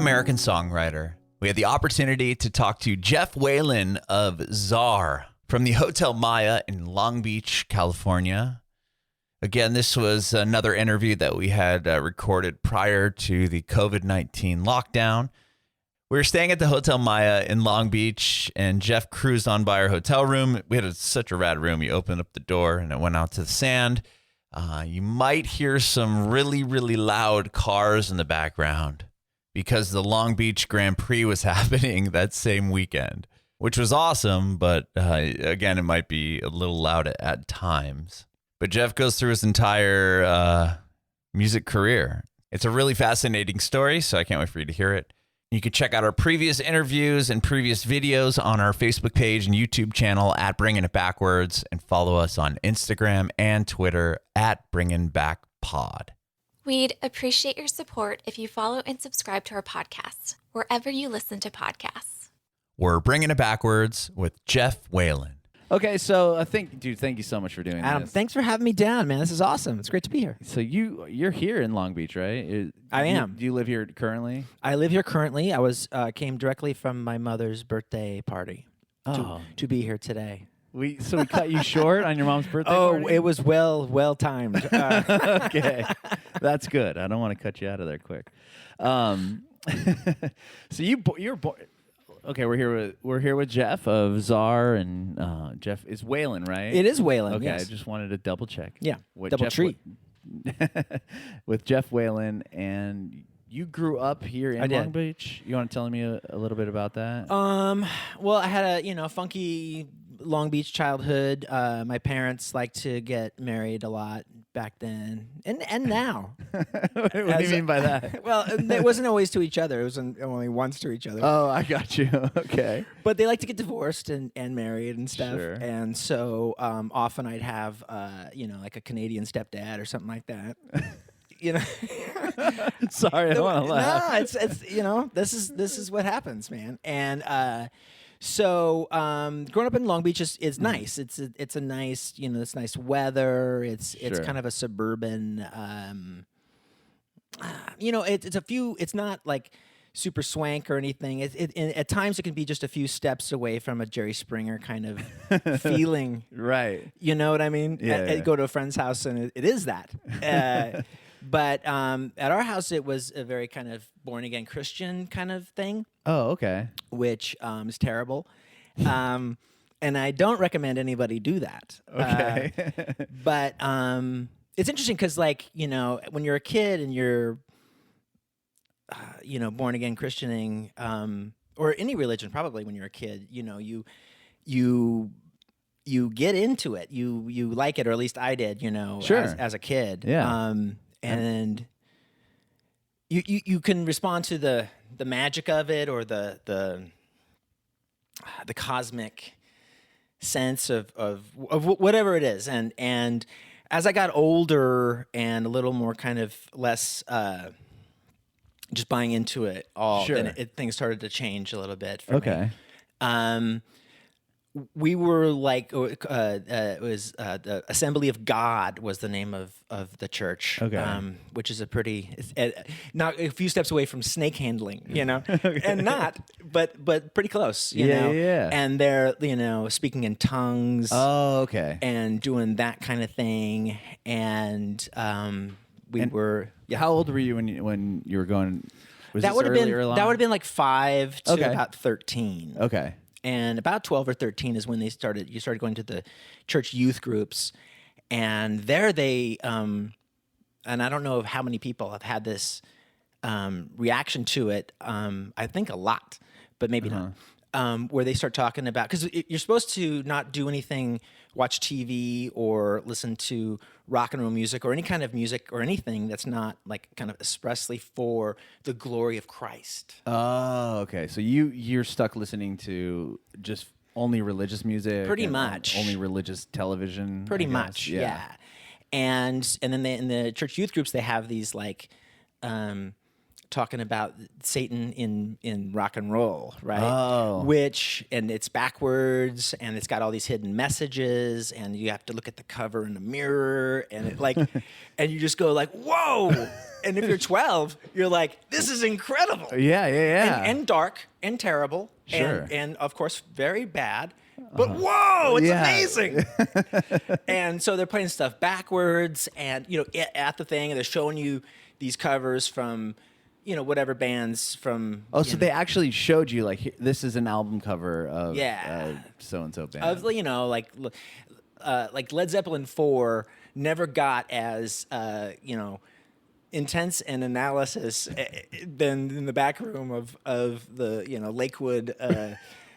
American songwriter. We had the opportunity to talk to Jeff Whalen of Tsar from the Hotel Maya in Long Beach, California. Again, this was another interview that we had recorded prior to the COVID-19 lockdown. We were staying at the Hotel Maya in Long Beach, and Jeff cruised on by our hotel room. We had such a rad room. You opened up the door, and it went out to the sand. You might hear some really, really loud cars in the background because the Long Beach Grand Prix was happening that same weekend, which was awesome, but again, it might be a little loud at times. But Jeff goes through his entire music career. It's a really fascinating story, so I can't wait for you to hear it. You can check out our previous interviews and previous videos on our Facebook page and YouTube channel at Bringing It Backwards, and follow us on Instagram and Twitter at Bringing Back Pod. We'd appreciate your support if you follow and subscribe to our podcast, wherever you listen to podcasts. We're Bringing It Backwards with Jeff Whalen. Okay, so thank you so much for doing Adam, this. thanks for having me down, man. This is awesome. It's great to be here. So you're here in Long Beach, right? I am. Do you live here currently? I live here currently. I came directly from my mother's birthday party to be here today. So we cut you short on your mom's birthday party? Oh, it was well timed. Okay, that's good. I don't want to cut you out of there quick. So you're born. Okay, we're here with Jeff of Tsar, and Jeff is Whalen, right? It is Whalen. Okay, yes. I just wanted to double check. Yeah, double treat. With Jeff Whalen, and you grew up here in Long Beach. You want to tell me a little bit about that? Well, I had a funky Long Beach childhood. My parents liked to get married a lot back then, and now. What do you mean by that? Well, it wasn't always to each other. It was only once to each other. Oh, I got you. Okay. But they like to get divorced and married and stuff. Sure. And so often I'd have like a Canadian stepdad or something like that. Sorry, I don't want to laugh. No, it's this is what happens, man. And so growing up in Long Beach is nice. It's a nice, it's nice weather. It's kind of a suburban. It's not like super swank or anything. At times it can be just a few steps away from a Jerry Springer kind of feeling. Right. You know what I mean? Yeah. Go to a friend's house and it is that. But at our house, it was a very kind of born-again Christian kind of thing. Oh, okay. Which is terrible. And I don't recommend anybody do that. Okay. But it's interesting because, when you're a kid and you're, born-again Christianing, or any religion probably when you're a kid, you get into it. You like it, or at least I did, Sure. as a kid. Yeah. And you can respond to the magic of it, or the cosmic sense of whatever it is. And as I got older and a little more kind of less just buying into it all, Sure. then things started to change a little bit for Okay. me. We were like, it was the Assembly of God was the name of the church, Okay. Which is not a few steps away from snake handling, Okay. and not, but pretty close, you know. Yeah. And they're speaking in tongues, Oh, okay. and doing that kind of thing, and were. Yeah. How old were you when you were going? Was That this would have earlier been along? 5 to Okay. about 13. Okay. And about 12 or 13 is when you started going to the church youth groups. And there and I don't know how many people have had this reaction to it. I think a lot, but maybe not. Where they start talking about, because you're supposed to not do anything, watch TV or listen to rock and roll music or any kind of music or anything that's not like kind of expressly for the glory of Christ. Oh, okay. So you're stuck listening to just only religious music, Pretty and much. only religious television. Pretty I guess? much, yeah. And then in the church youth groups, they have these like talking about Satan in rock and roll, right? Oh. And it's backwards, and it's got all these hidden messages, and you have to look at the cover in the mirror, and it like, and you just go like, whoa! And if you're 12, you're like, this is incredible. Yeah. And dark and terrible, Sure. and of course very bad. But whoa, it's Yeah. amazing. And so they're playing stuff backwards, and at the thing, and they're showing you these covers from whatever bands from. Oh, so they actually showed you this is an album cover of so and so band. Of like Led Zeppelin 4 never got as intense an analysis than in the back room of the Lakewood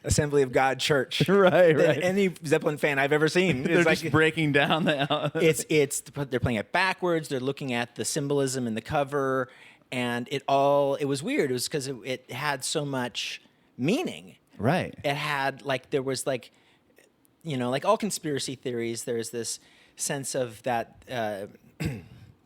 Assembly of God Church. Right. Than any Zeppelin fan I've ever seen. They're It's just breaking down the. They're playing it backwards. They're looking at the symbolism in the cover, and it was weird. It was because it had so much meaning. Right. It had there was like all conspiracy theories. There's this sense of that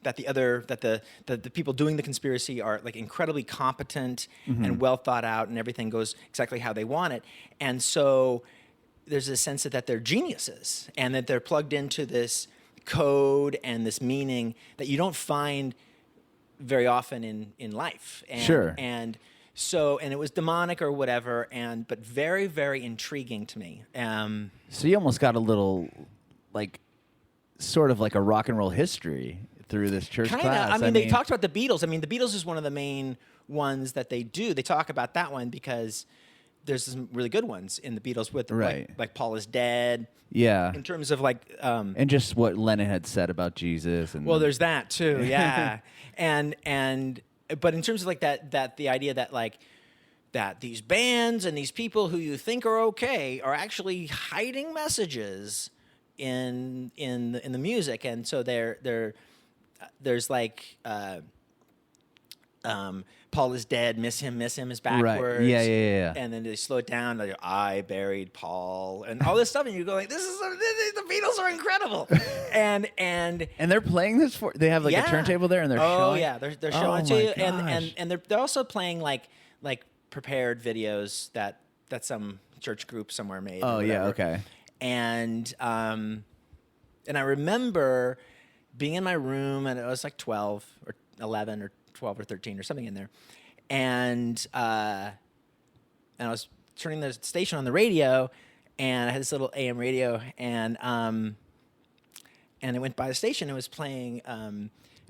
that the people doing the conspiracy are like incredibly competent and well thought out, and everything goes exactly how they want it. And so there's a sense that they're geniuses, and that they're plugged into this code and this meaning that you don't find very often in life. And, Sure. And so, and it was demonic or whatever, but very, very intriguing to me. So you almost got a little, sort of like a rock and roll history through this church class. I mean, they talked about the Beatles. I mean, the Beatles is one of the main ones that they do. They talk about that one because there's some really good ones in the Beatles with like Paul is Dead. Yeah. In terms of and just what Lennon had said about Jesus. And well, there's that too. Yeah. But in terms of that the idea that these bands and these people who you think are okay are actually hiding messages in the music, and so there's Paul is dead, miss him is backwards. Right. Yeah. And then they slow it down. Like, I buried Paul, and all this stuff, and you go like, the Beatles are incredible, and they're playing this for. They have a turntable there, and they're showing. They're showing it to you, gosh. and they're also playing like prepared videos that some church group somewhere made. Oh yeah, okay. And I remember being in my room, and it was like 12 or 11 or 12 or 13 or something in there, and I was turning the station on the radio, and I had this little AM radio, and it went by the station. It was playing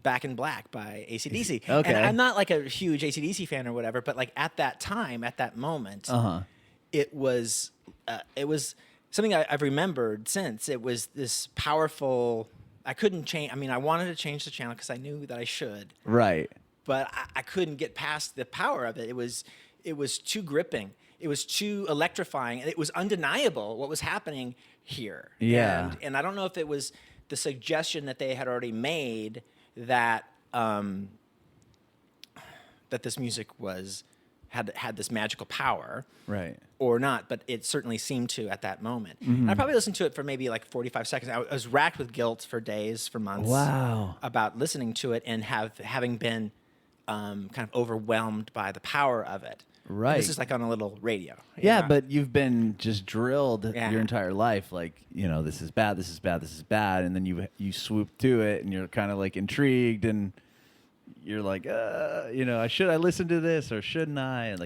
Back in Black by AC/DC. Okay. And I'm not like a huge AC/DC fan or whatever, but at that time, at that moment, it was something I've remembered since. It was this powerful. I couldn't change. I mean, I wanted to change the channel because I knew that I should. Right. But I couldn't get past the power of it. It was too gripping. It was too electrifying, and it was undeniable what was happening here. Yeah. And I don't know if it was the suggestion that they had already made that that this music had this magical power, right, or not, but it certainly seemed to at that moment. And I probably listened to it for maybe 45 seconds. I was racked with guilt for days, for months. Wow. About listening to it and having been kind of overwhelmed by the power of it. Right. And this is on a little radio. Yeah, know? but you've been just drilled your entire life, this is bad, this is bad, this is bad, and then you swoop to it, and you're kind of intrigued, and you're like, should I listen to this or shouldn't I? And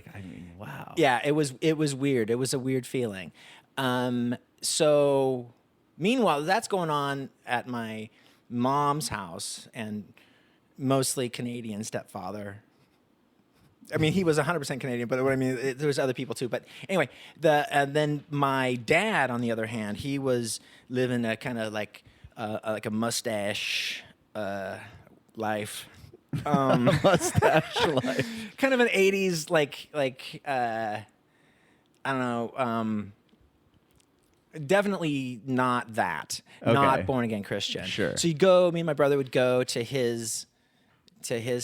wow. Yeah, it was weird. It was a weird feeling. So meanwhile, that's going on at my mom's house, and mostly Canadian stepfather. I mean, he was 100% Canadian, but what I mean, there was other people too. But anyway, then my dad, on the other hand, he was living a kind of like a mustache life. Mustache life. Kind of an 80s, I don't know, definitely not that. Okay. Not born again Christian. Sure. So me and my brother would go to his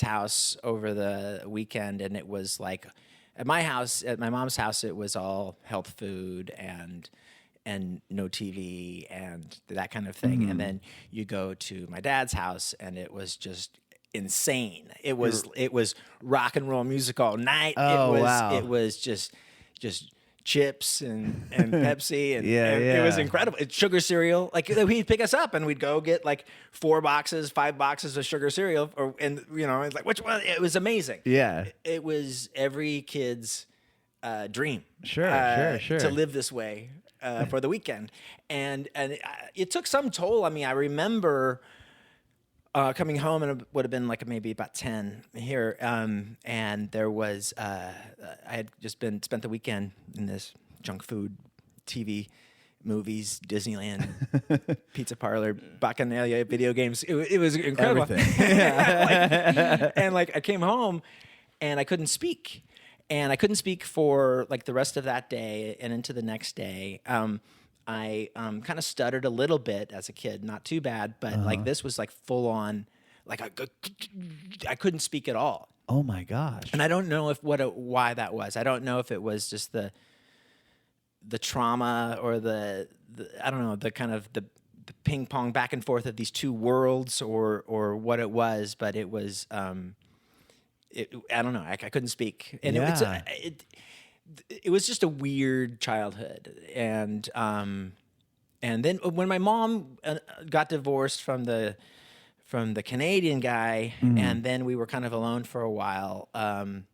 house over the weekend, and it was at my mom's house, it was all health food and no TV and that kind of thing. And then you go to my dad's house, and it was just insane. It was rock and roll music all night. Oh, wow. It was just chips and Pepsi and it was incredible. It's sugar cereal. Like he'd pick us up and we'd go get like 5 boxes of sugar cereal, it's like which one? It was amazing. Yeah, it was every kid's dream. Sure. To live this way for the weekend, and it took some toll. I mean, I remember. Coming home, and it would have been like maybe about 10 here, and there was I had just spent the weekend in this junk food, TV, movies, Disneyland, pizza parlor, bacchanalia, video games. It was incredible. And I came home, and I couldn't speak, for like the rest of that day and into the next day. I kind of stuttered a little bit as a kid, not too bad, but like this was like full on, like I couldn't speak at all. Oh my gosh! And I don't know why that was. I don't know if it was just the trauma or the I don't know, the kind of the ping pong back and forth of these two worlds or what it was, but it was I don't know. I couldn't speak, and it was just a weird childhood, and then when my mom got divorced from the Canadian guy, and then we were kind of alone for a while, and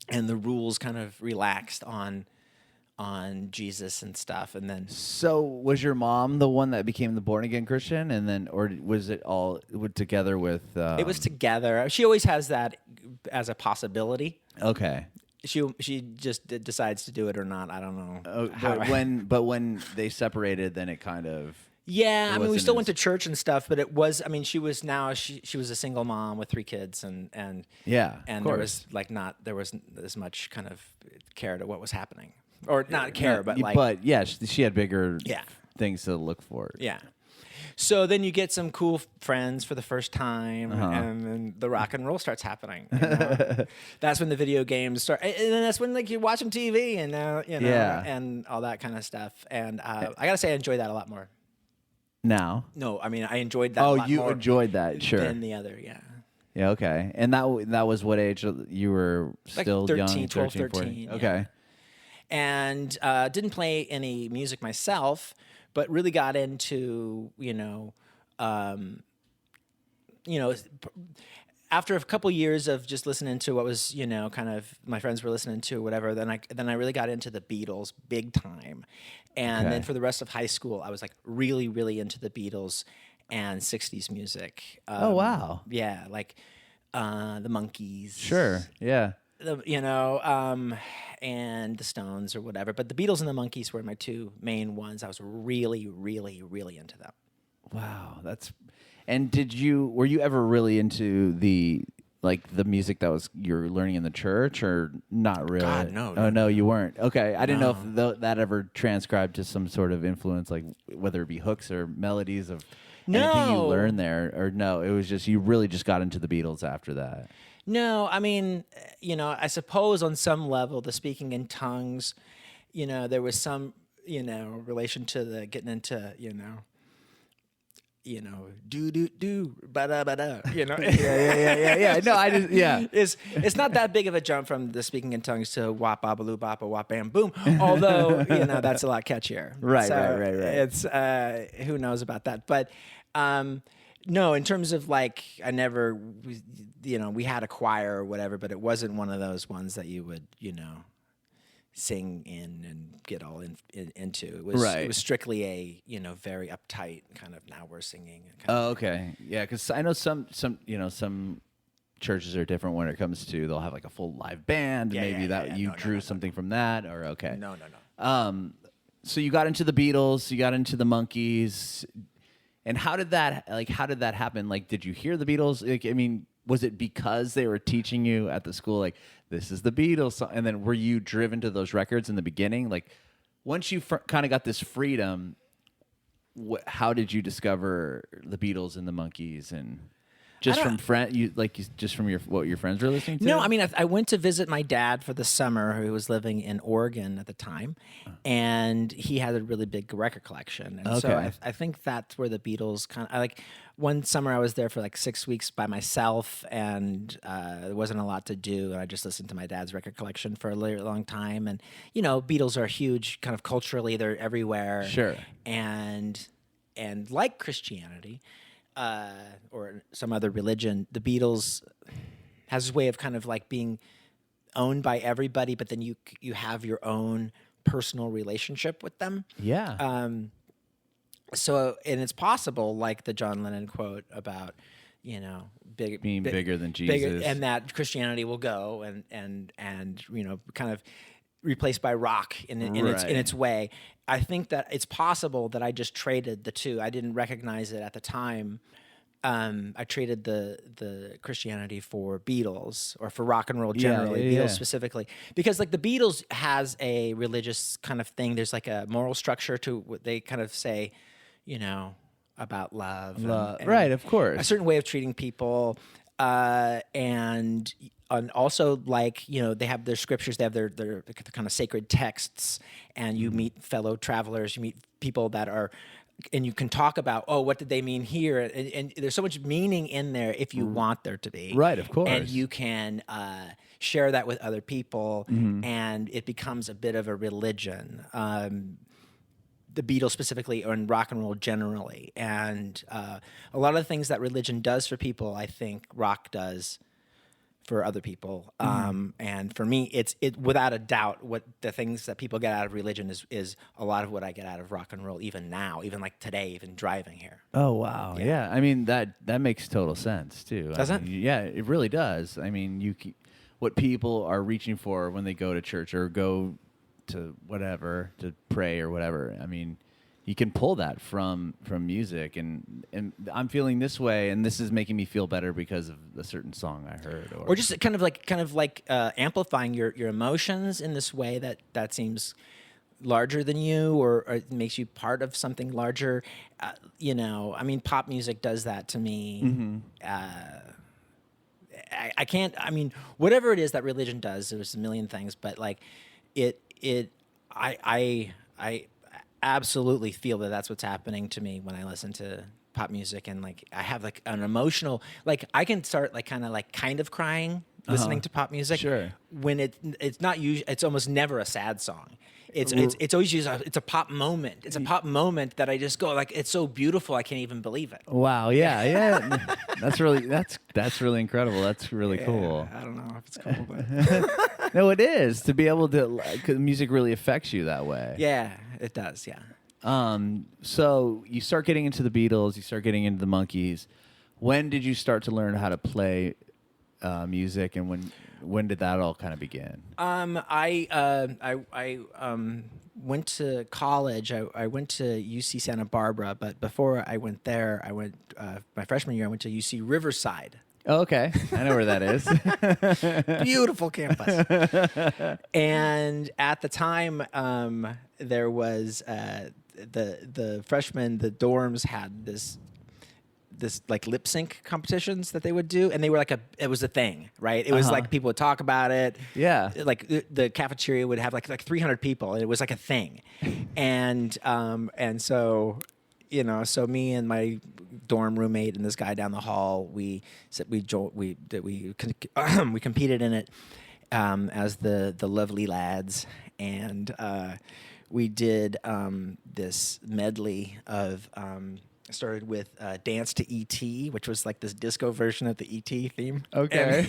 the rules kind of relaxed on Jesus and stuff, and then. So was your mom the one that became the born again Christian, and then, or was it all together with? It was together. She always has that as a possibility. Okay. She just decides to do it or not. I don't know. But when they separated, then it kind of. Yeah, I mean, we still went to church and stuff, but it was. I mean, she was a single mom with 3 kids, and yeah, and there was there wasn't as much kind of care to what was happening, or not care, but like. But yeah, she had bigger things to look for. Yeah. So then you get some cool friends for the first time, and then the rock and roll starts happening. That's when the video games start, and then that's when you're watching TV and and all that kind of stuff. And I gotta say, I enjoyed that a lot more. Now? No, I mean I enjoyed that. Oh, a lot you more enjoyed that, sure. Than the other, yeah. Yeah, okay. And that was what age you were still like 13, young? 12, 13. Okay. Yeah. And didn't play any music myself, but really got into, after a couple years of just listening to what was, kind of my friends were listening to or whatever, then I really got into the Beatles big time. And then for the rest of high school, I was like really, really into the Beatles and 60s music. Oh, wow. Yeah, like the Monkees. Sure, yeah. And the Stones or whatever. But the Beatles and the Monkees were my 2 main ones. I was really, really, really into them. Wow, and were you ever really into the music that you're learning in the church, or not really? God, no. Oh, no, you weren't. Okay, I didn't know if that ever transcribed to some sort of influence, like whether it be hooks or melodies of anything you learned there, or no, it was just you really just got into the Beatles after that. No, I mean, I suppose on some level, the speaking in tongues, there was some, relation to the getting into, do ba da ba da, Yeah. No, I just It's not that big of a jump from the speaking in tongues to wop babaloo bop a wop bam boom. Although that's a lot catchier. Right. It's who knows about that, but. No, in terms of I never, we had a choir or whatever, but it wasn't one of those ones that you would, sing in and get all into. It was strictly a, very uptight kind of now we're singing. Okay. Yeah, because I know some churches are different when it comes to they'll have like a full live band, and maybe you drew something from that, or okay. No. So you got into the Beatles, you got into the Monkees. And how did that happen? Like, did you hear the Beatles? Like, I mean, was it because they were teaching you at the school, like, this is the Beatles? And then were you driven to those records in the beginning? Like, once you kind of got this freedom, how did you discover the Beatles and the Monkees? And Just from just from what your friends were listening to? No, I mean, I went to visit my dad for the summer, who was living in Oregon at the time, and he had a really big record collection. And so I think that's where the Beatles one summer I was there for like 6 weeks by myself, and there wasn't a lot to do, and I just listened to my dad's record collection for a long time. And, Beatles are huge kind of culturally, they're everywhere. Sure. And like Christianity, or some other religion, the Beatles has this way of kind of like being owned by everybody, but then you have your own personal relationship with them. Yeah. So, and it's possible, like the John Lennon quote about, being bigger than Jesus, and that Christianity will go and kind of replaced by rock in its way. I think that it's possible that I just traded the two. I didn't recognize it at the time. I traded the Christianity for Beatles, or for rock and roll generally, Beatles specifically, because like the Beatles has a religious kind of thing. There's like a moral structure to what they kind of say, about love, and right? Of course, a certain way of treating people, and also, like, they have their scriptures, they have their kind of sacred texts, and you meet fellow travelers, you meet people that are, and you can talk about, what did they mean here? And there's so much meaning in there if you want there to be. Right, of course. And you can share that with other people, and it becomes a bit of a religion. The Beatles specifically, and rock and roll generally. And a lot of the things that religion does for people, I think rock does for other people. And for me, it's without a doubt, what the things that people get out of religion is a lot of what I get out of rock and roll, even now, even like today, even driving here. Oh, wow. Yeah. I mean, that makes total sense too. Does it? Yeah, it really does. I mean, what people are reaching for when they go to church or go to whatever, to pray or whatever. I mean, you can pull that from music, and I'm feeling this way, and this is making me feel better because of a certain song I heard, or just kind of like amplifying your emotions in this way that seems larger than you, or it makes you part of something larger. I mean, pop music does that to me. I can't. I mean, whatever it is that religion does, there's a million things, but like I absolutely feel that that's what's happening to me when I listen to pop music, and like I have like an emotional, like I can start like kind of crying listening to pop music. Sure. When it's not usually, it's almost never a sad song. It's always it's a pop moment. It's a pop moment that I just go like, it's so beautiful, I can't even believe it. Wow. Yeah. That's really incredible. That's really cool. I don't know if it's cool, but no, it is, to be able to, 'cause music really affects you that way. yeah, it does. Yeah. So you start getting into the Beatles, you start getting into the Monkees. When did you start to learn how to play music, and when did that all kind of begin? I went to college. I went to UC Santa Barbara, but before I went there, my freshman year, I went to UC Riverside. Oh, okay. I know where that is. Beautiful campus. And at the time, there was the freshmen, the dorms had this like lip sync competitions that they would do, and they were it was a thing, right? It was like people would talk about it. Yeah. Like the cafeteria would have like 300 people, and it was like a thing. And so, so me and my dorm roommate and this guy down the hall, we competed in it as the lovely lads, and we did this medley of. Started with Dance to E.T., which was like this disco version of the E.T. theme. Okay.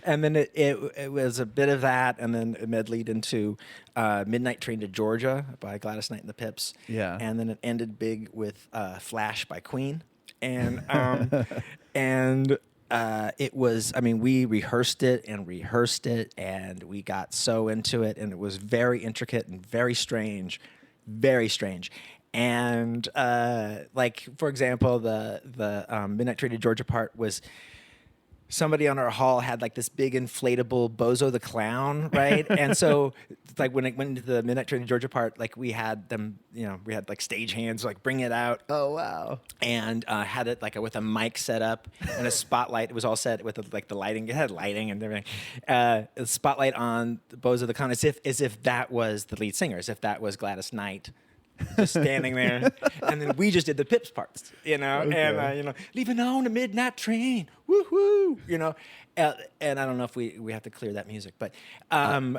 And then it was a bit of that, and then it medleyed into Midnight Train to Georgia by Gladys Knight and the Pips. Yeah. And then it ended big with Flash by Queen. And it was, I mean, we rehearsed it, and we got so into it, and it was very intricate and very strange. And like, for example, the Midnight Train to Georgia part was somebody on our hall had like this big inflatable Bozo the Clown, right? And so like when it went into the Midnight Train to Georgia part, like we had them, we had like stage hands like bring it out. Oh wow! And had it like with a mic set up and a spotlight. It was all set with like the lighting. It had lighting and everything. A spotlight on Bozo the Clown, as if that was the lead singer, as if that was Gladys Knight. Just standing there, and then we just did the Pips parts, Okay. and leaving on the midnight train, woohoo, and I don't know if we have to clear that music, but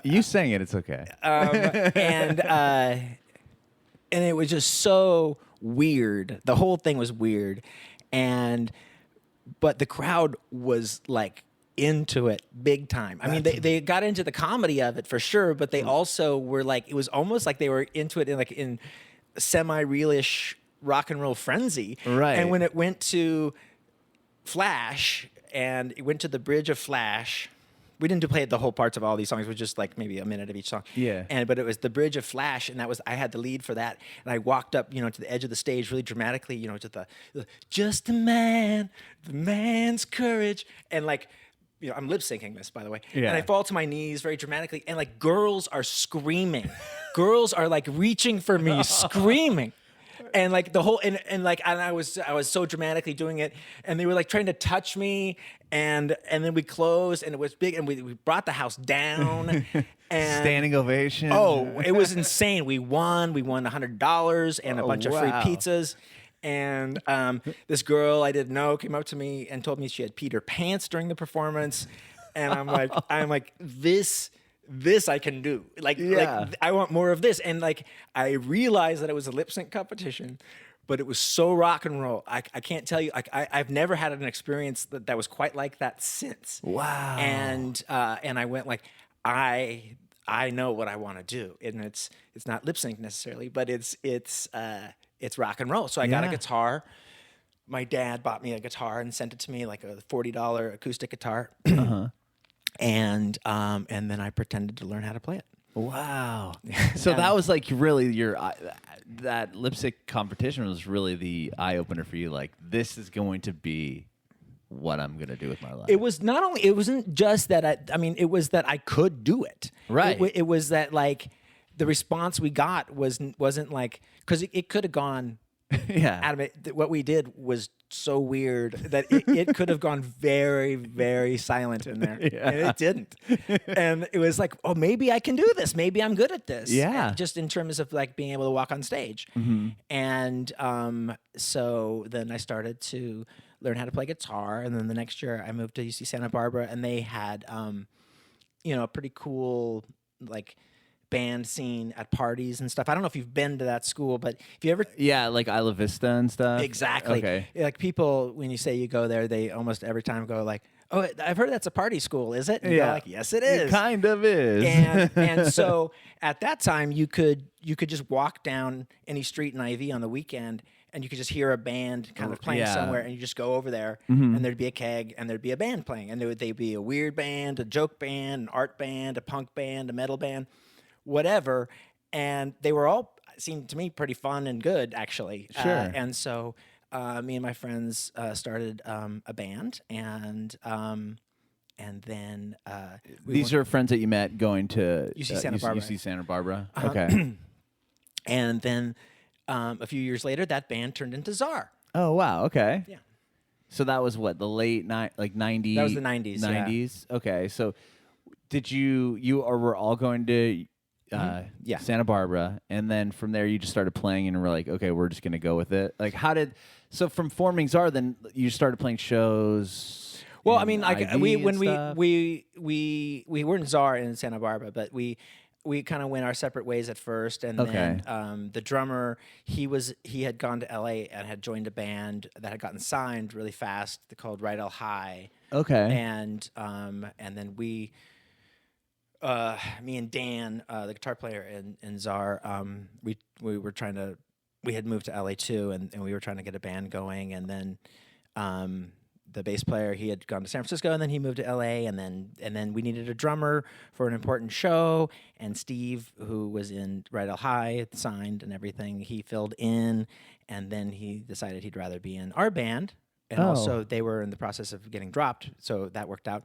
you sang it, it's okay. And it was just so weird. The whole thing was weird, but the crowd was like into it big time. I mean, they got into the comedy of it for sure, but they also were like, it was almost like they were into it in semi-realish rock and roll frenzy. Right. And when it went to Flash and it went to the bridge of Flash, we didn't play the whole parts of all these songs. It was just like maybe a minute of each song. Yeah. But it was the bridge of Flash, and I had the lead for that. And I walked up, to the edge of the stage really dramatically, to the just a man, the man's courage, and like. I'm lip syncing this, by the way. Yeah. And I fall to my knees very dramatically, and like girls are screaming. Girls are like reaching for me, screaming. And like the whole and I was so dramatically doing it, and they were like trying to touch me, and then we closed, and it was big, and we brought the house down. And standing ovation. Oh, it was insane. We won $100 and a bunch of free pizzas. And this girl I didn't know came up to me and told me she had peed her pants during the performance. And I'm like, this I can do. Like I want more of this. And like I realized that it was a lip sync competition, but it was so rock and roll. I can't tell you. I've never had an experience that was quite like that since. Wow. And I went like, I know what I want to do, and it's not lip sync necessarily, but it's rock and roll. So I got a guitar. My dad bought me a guitar and sent it to me, like a $40 acoustic guitar. And then I pretended to learn how to play it. Wow. So that was like really that lip sync competition was really the eye opener for you. Like, this is going to be what I'm going to do with my life. It was it wasn't just that it was that I could do it. Right. It was that like the response we got wasn't like, because it could have gone. Adam, what we did was so weird that it could have gone very, very silent in there, and it didn't. And it was like, oh, maybe I can do this. Maybe I'm good at this. Yeah. And just in terms of like being able to walk on stage. Mm-hmm. And so then I started to learn how to play guitar, and then the next year I moved to UC Santa Barbara, and they had a pretty cool like band scene at parties and stuff. I don't know if you've been to that school, but if you ever... Yeah, like Isla Vista and stuff? Exactly. Okay. Like people, when you say you go there, they almost every time go like, oh, I've heard that's a party school, is it? And you're like, yes, it is. It kind of is. And so at that time, you could just walk down any street in IV on the weekend, and you could just hear a band kind of playing somewhere, and you just go over there, and there'd be a keg, and there'd be a band playing. And they'd be a weird band, a joke band, an art band, a punk band, a metal band, whatever. And they were all, seemed to me, pretty fun and good, actually. Sure. And so me and my friends started a band, and then these are friends that you met going to UC Santa Barbara. UC Santa Barbara. Okay. And then a few years later, that band turned into Tsar. Oh wow. Okay. Yeah. So that was what, the late 90s? That was the 90s. 90s. Yeah. Okay. So did you were all going to Santa Barbara, and then from there you just started playing and were like, okay, we're just gonna go with it. Like, so from forming Tsar, then you started playing shows? Well, I mean, like IV we were in Tsar in Santa Barbara, but we kind of went our separate ways at first, and then the drummer, he had gone to LA and had joined a band that had gotten signed really fast called Right L High. Okay. And then we, me and Dan, the guitar player in Tsar, we had moved to LA too, and we were trying to get a band going, and then the bass player, he had gone to San Francisco, and then he moved to LA, and then we needed a drummer for an important show, and Steve, who was in Right L High, signed and everything, he filled in, and then he decided he'd rather be in our band, and also they were in the process of getting dropped, so that worked out.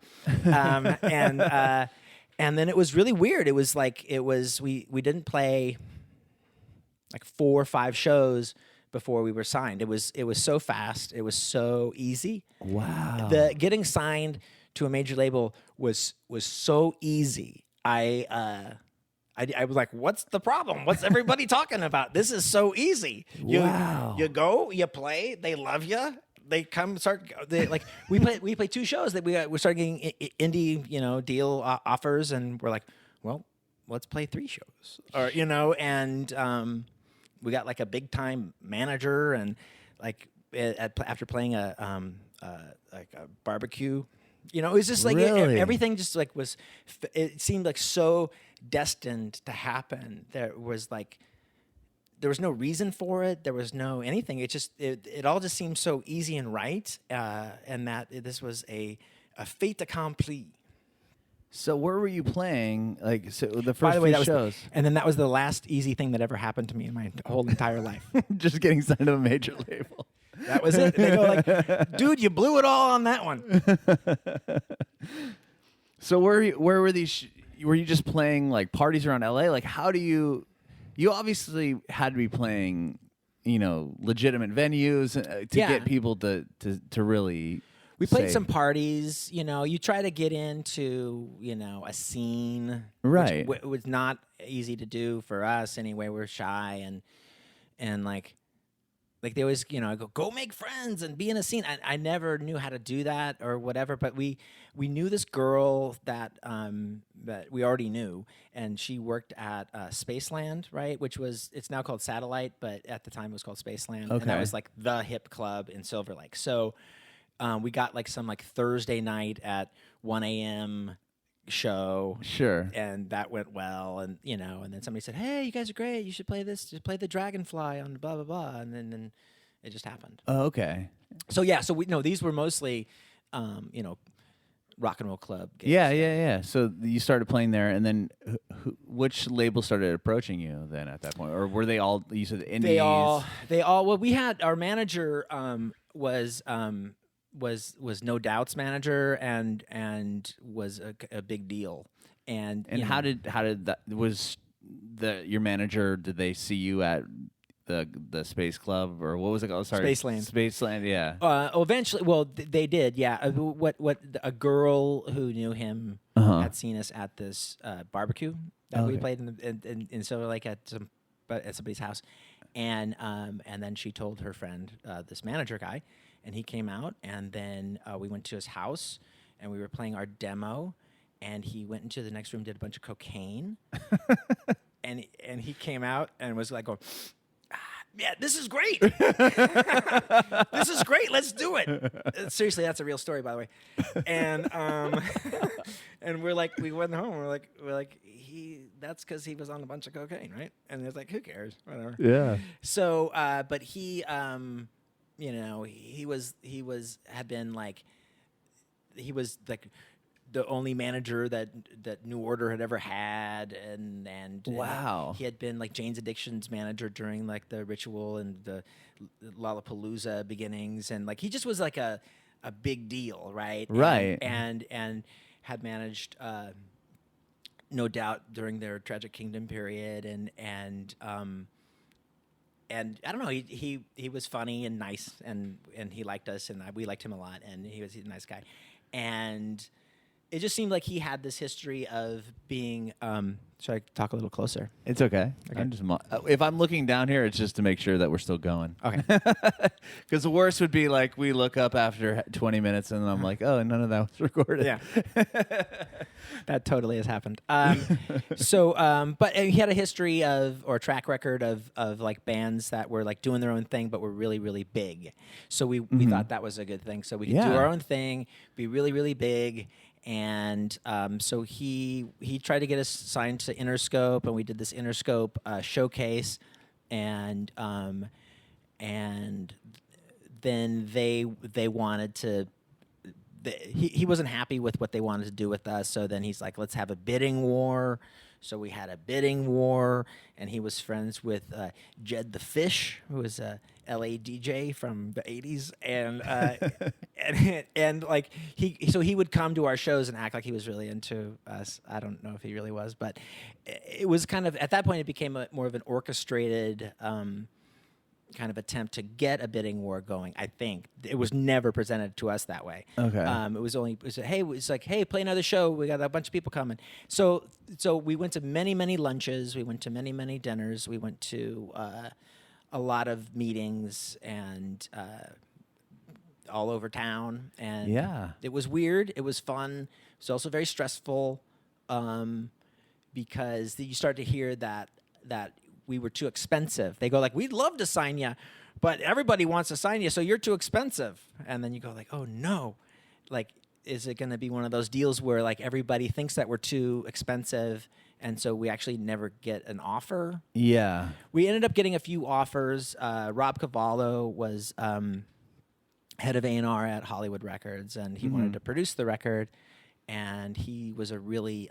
And then it was really weird. It was we didn't play like 4 or 5 shows before we were signed. It was so fast. It was so easy. Wow. The getting signed to a major label was so easy. I was like, what's the problem? What's everybody talking about? This is so easy. You go, you play, they love you. They come we play 2 shows that we started getting indie, deal offers, and we're like, well, let's play 3 shows. Or, and we got like a big time manager, and like after playing a barbecue, it was just like Really? everything just like it seemed like so destined to happen. There was no reason for it. There was no anything. It all just seemed so easy and right, and that this was a fait accompli. So where were you playing? Like, so the first By the way, few shows? and then that was the last easy thing that ever happened to me in my whole entire life. Just getting signed to a major label. That was it. They go like, dude, you blew it all on that one. So where were these? Were you just playing like parties around LA? Like, how do you obviously had to be playing, legitimate venues to get people to really. We played some parties. You try to get into a scene, right? Which was not easy to do for us anyway. We're shy and like they always go make friends and be in a scene. I never knew how to do that or whatever, but we knew this girl that we already knew, and she worked at Spaceland, right? Which it's now called Satellite, but at the time it was called Spaceland. Okay. And that was like the hip club in Silver Lake. So we got like some like Thursday night at 1 a.m. show. Sure. And that went well, and and then somebody said, "Hey, you guys are great. You should play this. Just play the Dragonfly on blah blah blah." And then it just happened. Oh, okay. So these were mostly rock and roll club gigs. Yeah. So you started playing there, and then which label started approaching you then at that point, or were they all? You said the indies. They all. Well, we had our manager was No Doubt's manager and was a big deal. And how did that was your manager? Did they see you at the Space Club, or what was it called? Sorry, Spaceland. Yeah. Eventually, they did. Yeah. What a girl who knew him had seen us at this barbecue that we played in Silver Lake at somebody's house, and then she told her friend, this manager guy, and he came out, and then we went to his house, and we were playing our demo, and he went into the next room, did a bunch of cocaine, and he came out and was like going, yeah, this is great. This is great. Let's do it. Seriously, that's a real story, by the way. And and we went home. We're like that's because he was on a bunch of cocaine, right? And it's like, who cares? Whatever. Yeah. So, but he he was like the only manager that New Order had ever had, and wow, he had been like Jane's Addiction's manager during like the Ritual and the Lollapalooza beginnings, and like he just was like a big deal, right? Right. And had managed No Doubt during their Tragic Kingdom period, and I don't know, he was funny and nice, and he liked us, and we liked him a lot, and he's a nice guy, and it just seemed like he had this history of being. Should I talk a little closer? It's okay. I'm just if I'm looking down here, it's just to make sure that we're still going. Okay. Because the worst would be like we look up after 20 minutes and I'm like, oh, none of that was recorded. Yeah. That totally has happened. But he had a history or track record of like bands that were like doing their own thing, but were really, really big. So we thought that was a good thing. So we could do our own thing, be really, really big. And so he tried to get us signed to Interscope, and we did this Interscope showcase, and then they wanted to. He wasn't happy with what they wanted to do with us, so then he's like, let's have a bidding war So we had a bidding war, and he was friends with Jed the Fish, who was a LA DJ from the 80s, and and like he would come to our shows and act like he was really into us. I don't know if he really was, but it was kind of, at that point it became more of an orchestrated kind of attempt to get a bidding war going. I think it was never presented to us that way. Okay. It was like, hey, play another show. We got a bunch of people coming. So we went to many lunches. We went to many dinners. We went to a lot of meetings and all over town. And it was weird. It was fun. It was also very stressful because you start to hear that we were too expensive. They go like, we'd love to sign you, but everybody wants to sign you, so you're too expensive. And then you go like, oh no, like, is it going to be one of those deals where like everybody thinks that we're too expensive, and so we actually never get an offer? Yeah. We ended up getting a few offers. Rob Cavallo was head of A&R at Hollywood Records, and he wanted to produce the record, and he was a really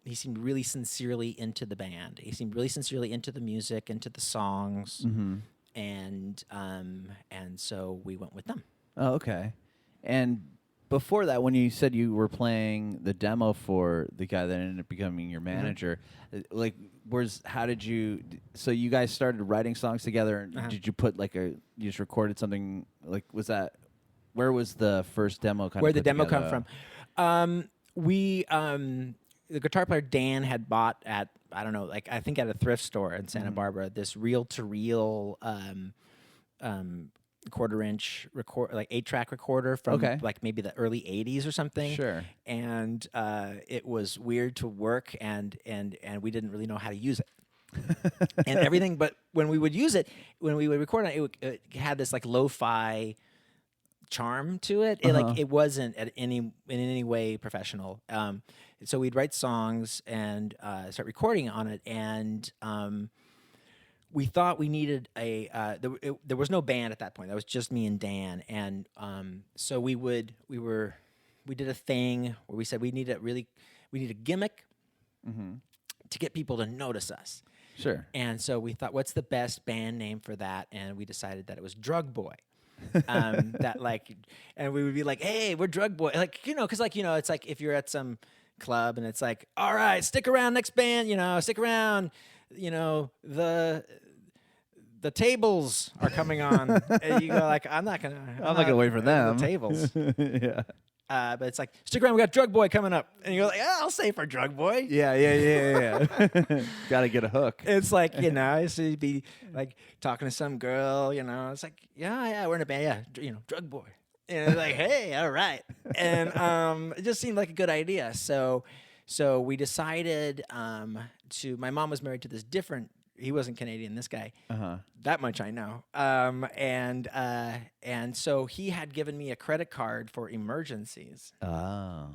he seemed really sincerely into the band. He seemed really sincerely into the music, into the songs, and so we went with them. Oh, okay. And before that, when you said you were playing the demo for the guy that ended up becoming your manager, like, how did you? So you guys started writing songs together. And did you put you just recorded something? Like, was that? Where was the first demo? Where the demo come from? The guitar player Dan had bought at, I don't know, like I think at a thrift store in Santa Barbara, this reel-to-reel quarter-inch record, like 8-track recorder from like maybe the early '80s or something. Sure. And it was weird to work, and we didn't really know how to use it. And everything, but when we would use it, when we would record on it, it had this like lo-fi charm to it. It wasn't in any way professional. So we'd write songs and start recording on it, and we thought we needed there was no band at that point. That was just me and Dan, and so we did a thing where we said we need a gimmick to get people to notice us. Sure. And so we thought, what's the best band name for that? And we decided that it was Drug Boy. That like, and we would be like, hey, we're Drug Boy, like, because like, it's like if you're at some club and it's like, all right, stick around, next band, stick around, the tables are coming on. And you go like, I'm not gonna wait for them. The tables. Yeah. But it's like, stick around, we got Drug Boy coming up. And you go like, I'll say for Drug Boy. Yeah. Got to get a hook. It's like, I used to be like talking to some girl, it's like, yeah, we're in a band, Drug Boy. And it's like, hey, all right. And it just seemed like a good idea. So we decided my mom was married to this different, he wasn't Canadian, this guy. That much I know. And so he had given me a credit card for emergencies. Oh.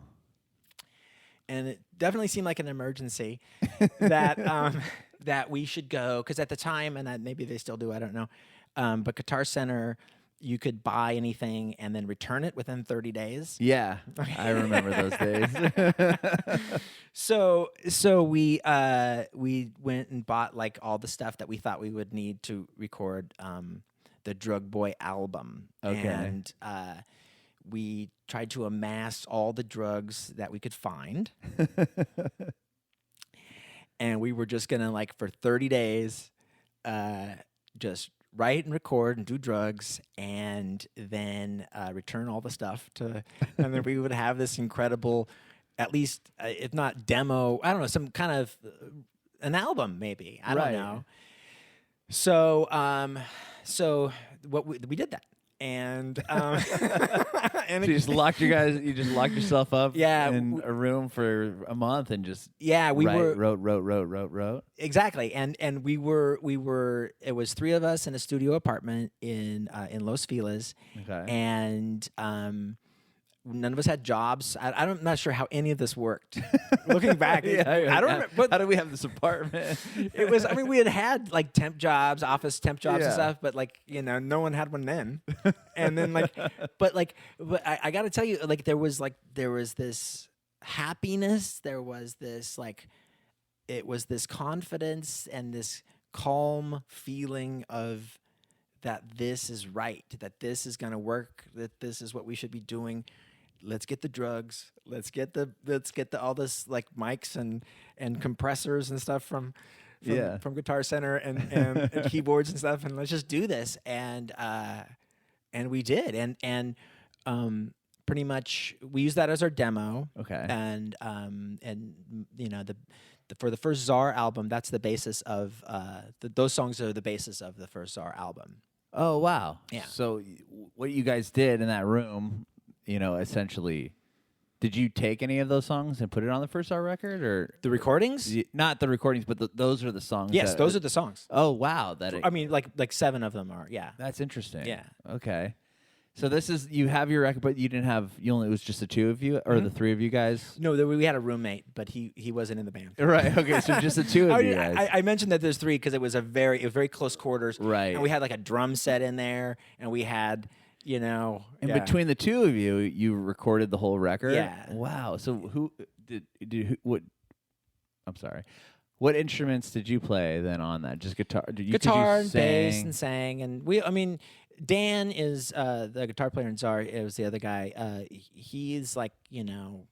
And it definitely seemed like an emergency that we should go, because at the time, and maybe they still do, I don't know, but Guitar Center, you could buy anything and then return it within 30 days. Yeah, I remember those days. So we went and bought like all the stuff that we thought we would need to record the Drug Boy album. Okay. And we tried to amass all the drugs that we could find. And we were just gonna, like, for 30 days, just write and record and do drugs, and then return all the stuff to, and then we would have this incredible, at least if not demo, I don't know, some kind of an album maybe. I don't know. So what we did that. And and so you just locked yourself up in a room for a month and just wrote. Exactly. And we were it was 3 of us in a studio apartment in Los Feliz. Okay. And none of us had jobs. I'm not sure how any of this worked. Looking back, I don't remember. But how did we have this apartment? It was, I mean, we had like temp jobs, office temp jobs and stuff, but like, no one had one then. And then but I got to tell you, like, there was this happiness. There was this like it was this confidence and this calm feeling of that this is right, that this is going to work, that this is what we should be doing. Let's get the drugs. Let's get the all this like mics and compressors and stuff from Guitar Center and keyboards and stuff, and let's just do this. And we did, and pretty much we used that as our demo. Okay. And you know, for the first Tsar album, that's the basis of those songs are the basis of the first Tsar album. Oh wow. Yeah. So what you guys did in that room, you know, essentially, did you take any of those songs and put it on the first Tsar record, or The recordings? not the recordings, but those are the songs? Yes, those are the songs. Oh wow. I mean, like 7 of them are. Yeah. That's interesting. Yeah. Okay. So this is, you have your record, but it was just the 2 of you or the 3 of you guys? No, we had a roommate, but he wasn't in the band. Right. Okay. So just the 2 of you guys. I mentioned that there's 3 because it was very close quarters. Right. And we had like a drum set in there, and we had, you know, And between the 2 of you, you recorded the whole record? Yeah. Wow. So I'm sorry. What instruments did you play then on that? Just guitar? Guitar and bass and sang, and Dan is the guitar player in Tsar. It was the other guy. He's like, you know,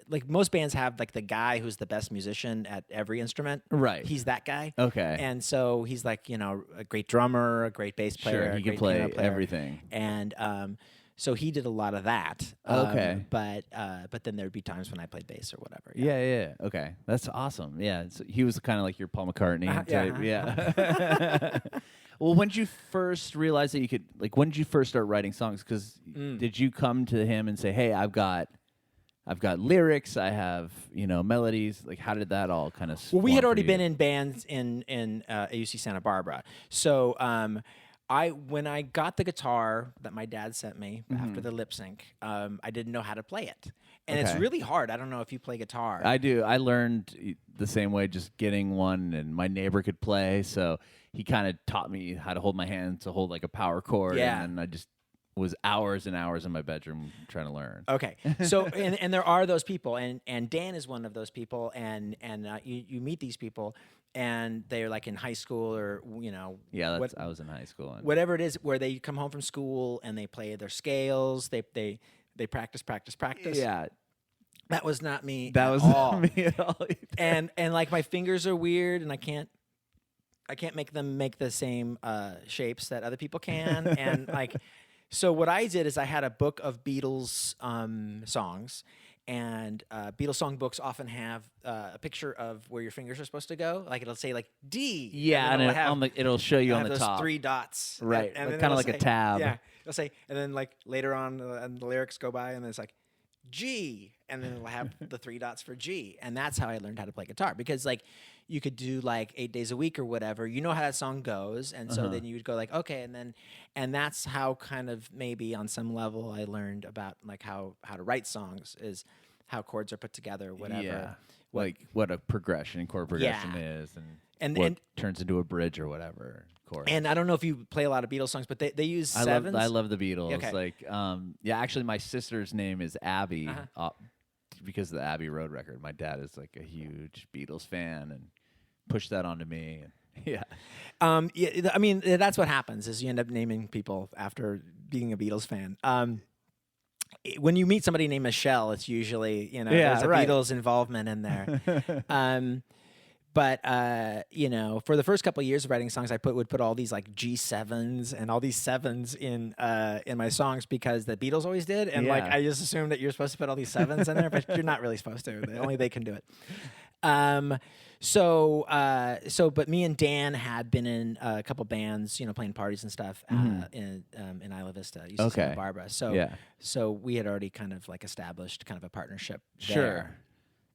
like most bands have like the guy who's the best musician at every instrument. Right. He's that guy. Okay. And so he's like, you know, a great drummer, a great bass player. Sure, he a can great play piano player. everything. And so he did a lot of that. Okay. But then there'd be times when I played bass or whatever. Yeah. Okay. That's awesome. Yeah. So he was kind of like your Paul McCartney type. Yeah. Well, when did you first realize that you could, like, when did you first start writing songs? Because did you come to him and say, hey, I've got lyrics, I have, you know, melodies? Like, how did that all kind of Well, we had already been in bands in AUC Santa Barbara. So when I got the guitar that my dad sent me after the lip sync, I didn't know how to play it. And it's really hard. I don't know if you play guitar. I do. I learned the same way, just getting one, and my neighbor could play, so he kind of taught me how to hold my hand to hold like a power chord. Yeah. And I just was hours and hours in my bedroom trying to learn. Okay. So, and there are those people, and Dan is one of those people, and you meet these people, and they're like in high school, or, you know. Yeah, I was in high school. Whatever it is, where they come home from school and they play their scales, they practice. Yeah. That was not me. That was all. not me at all either. And like my fingers are weird, and I can't make them make the same shapes that other people can. And like, so what I did is I had a book of Beatles songs, and Beatles songbooks often have a picture of where your fingers are supposed to go. Like it'll say like D. Yeah, and it'll show you on the those top. 3 dots. Right, And kind of like a tab. Yeah. It'll say, and then like later on, and the lyrics go by, and then it's like G, and then it'll have the 3 dots for G. And that's how I learned how to play guitar, because like you could do like 8 days a week or whatever. You know how that song goes, and so then you would go like, okay, and that's how kind of maybe on some level I learned about like how to write songs, is how chords are put together, whatever. Yeah. What a progression, chord progression is, and what turns into a bridge or whatever. Chorus. And I don't know if you play a lot of Beatles songs, but they use sevens. I love the Beatles. Okay. Like, actually, my sister's name is Abby because of the Abbey Road record. My dad is like a huge Beatles fan and pushed that onto me. And, yeah. I mean, that's what happens, is you end up naming people after being a Beatles fan. When you meet somebody named Michelle, it's usually, you know, there's a Beatles involvement in there. But you know, for the first couple of years of writing songs, I would put all these like G7s and all these 7s in my songs, because the Beatles always did, and like I just assumed that you're supposed to put all these 7s in there, but you're not really supposed to. Only they can do it. But me and Dan had been in a couple bands, you know, playing parties and stuff in Isla Vista, UC Santa Barbara. So we had already kind of like established kind of a partnership there.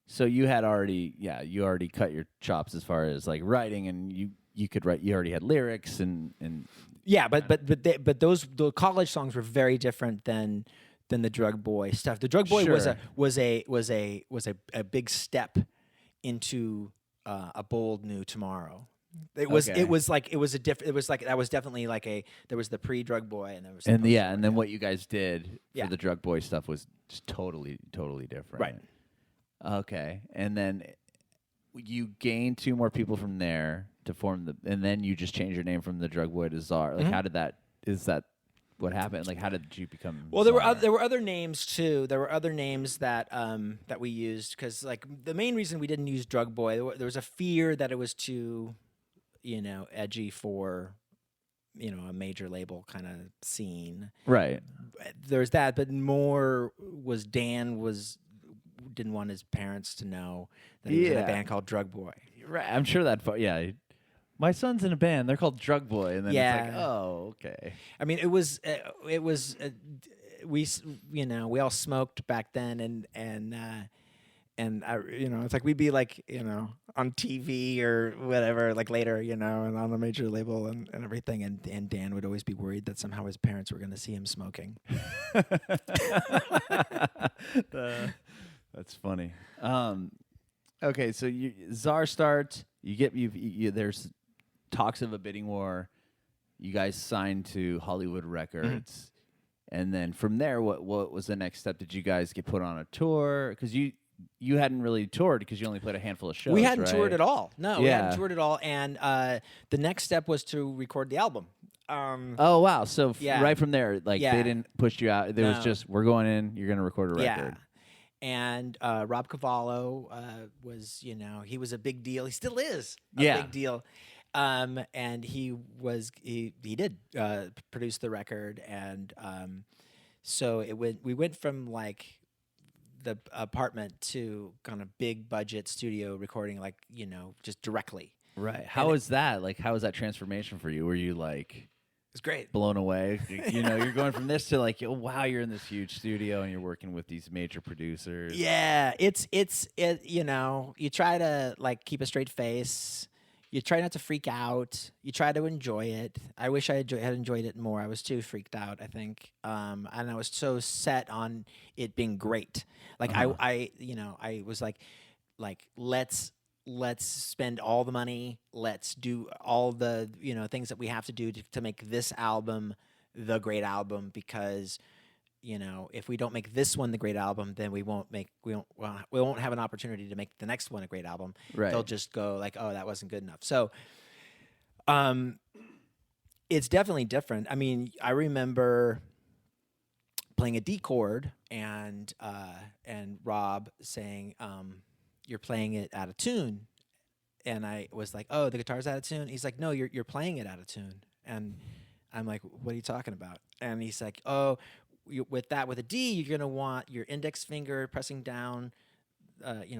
So you had already, you already cut your chops as far as like writing, and you could write. You already had lyrics and yeah, but the college songs were very different than the Drug Boy stuff. The Drug Boy was a big step into a bold new tomorrow. That was definitely like there was the pre-Drug Boy, and there was and then what you guys did for the Drug Boy stuff was just totally different. Right. Okay, and then you gain 2 more people from there to form and then you just change your name from the Drug Boy to Czar. Like, how did that? Is that what happened? Like, how did you become? Well, Czar? there were other names too. There were other names that that we used because like the main reason we didn't use Drug Boy, there was a fear that it was too, edgy for, a major label kind of scene. Right. There's that, but more was Dan didn't want his parents to know that he was in a band called Drug Boy. Right. I'm sure that. Yeah. My son's in a band. They're called Drug Boy, and then it's like, oh, okay. I mean, it was we all smoked back then, and it's like we'd be like on TV or whatever like later and on a major label and everything, and Dan would always be worried that somehow his parents were going to see him smoking. That's funny. Okay, so Czar starts. There's talks of a bidding war. You guys signed to Hollywood Records, and then from there, what was the next step? Did you guys get put on a tour? Because you hadn't really toured because you only played a handful of shows. We hadn't right? toured at all. No, we hadn't toured at all. And the next step was to record the album. Oh wow! So right from there, they didn't push you out. There was just we're going in. You're going to record a record. Yeah. And Rob Cavallo was, he was a big deal. He still is a big deal. And he did produce the record, and so we went from like the apartment to kind of big budget studio recording, like just directly. Right. How was that? Like, how was that transformation for you? Were you like? It's great. Blown away. You're going from this to like, oh, wow, you're in this huge studio and you're working with these major producers. Yeah, it's you try to like keep a straight face. You try not to freak out. You try to enjoy it. I wish I had enjoyed it more. I was too freaked out, I think. And I was so set on it being great. Like I was like let's spend all the money. Let's do all the things that we have to do to make this album the great album, because if we don't make this one the great album, then we won't have an opportunity to make the next one a great album. Right. They'll just go like, oh, that wasn't good enough. So it's definitely different. I mean, I remember playing a D chord and Rob saying, you're playing it out of tune. And I was like, oh, the guitar's out of tune? He's like, no, you're playing it out of tune. And I'm like, what are you talking about? And he's like, oh, with a D, you're going to want your index finger pressing down,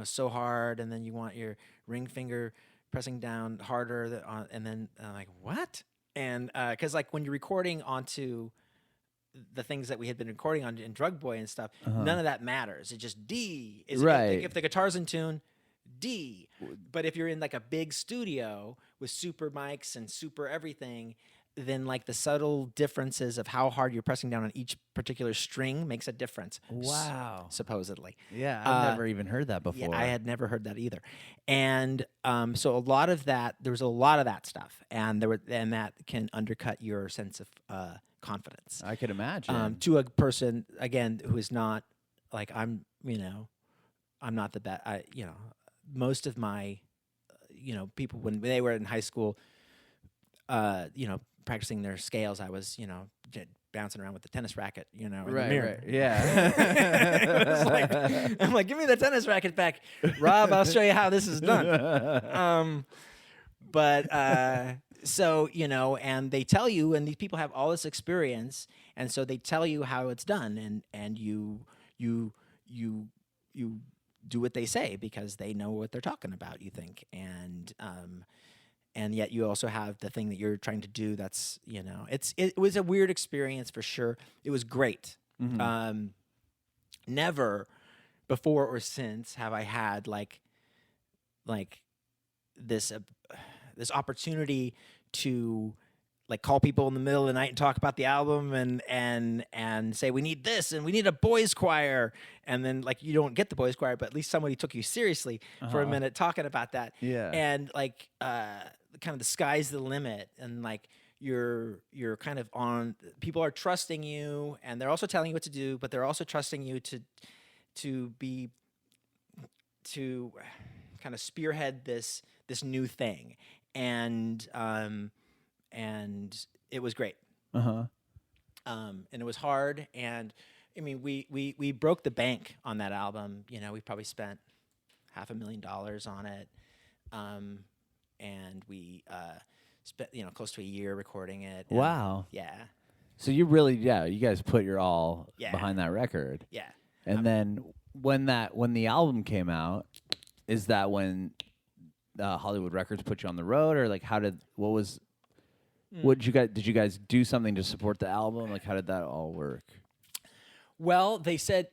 so hard. And then you want your ring finger pressing down harder. And then I'm like, what? And because like when you're recording onto the things that we had been recording on in Drug Boy and stuff, none of that matters. It's just D. If the guitar's in tune, D. But if you're in like a big studio with super mics and super everything, then like the subtle differences of how hard you're pressing down on each particular string makes a difference. Wow. Supposedly. Yeah, I've never even heard that before. Yeah, I had never heard that either. And so there was a lot of that stuff, and that can undercut your sense of confidence. I could imagine. To a person again who is not like I'm not the best. Most of my people when they were in high school, practicing their scales, I was bouncing around with the tennis racket, in the mirror. Right. Yeah. I'm like, give me the tennis racket back, Rob. I'll show you how this is done. So, and they tell you, and these people have all this experience, and so they tell you how it's done, and you do what they say because they know what they're talking about, you think. And yet you also have the thing that you're trying to do that's, it was a weird experience for sure. It was great. Mm-hmm. Never before or since have I had like this opportunity to like call people in the middle of the night and talk about the album and say we need this and we need a boys choir, and then like you don't get the boys choir, but at least somebody took you seriously for a minute talking about that. Yeah. And like kind of the sky's the limit, and like you're kind of on, people are trusting you and they're also telling you what to do, but they're also trusting you to kind of spearhead this new thing, and it was great. And it was hard, and I mean, we broke the bank on that album. You know, we probably spent $500,000 on it, and we spent close to a year recording it. Wow. Yeah. So you really, you guys put your all Yeah. behind that record. Yeah. And then when the album came out, is that when Hollywood Records put you on the road, or like did you guys do something to support the album? Like, how did that all work? Well, they said,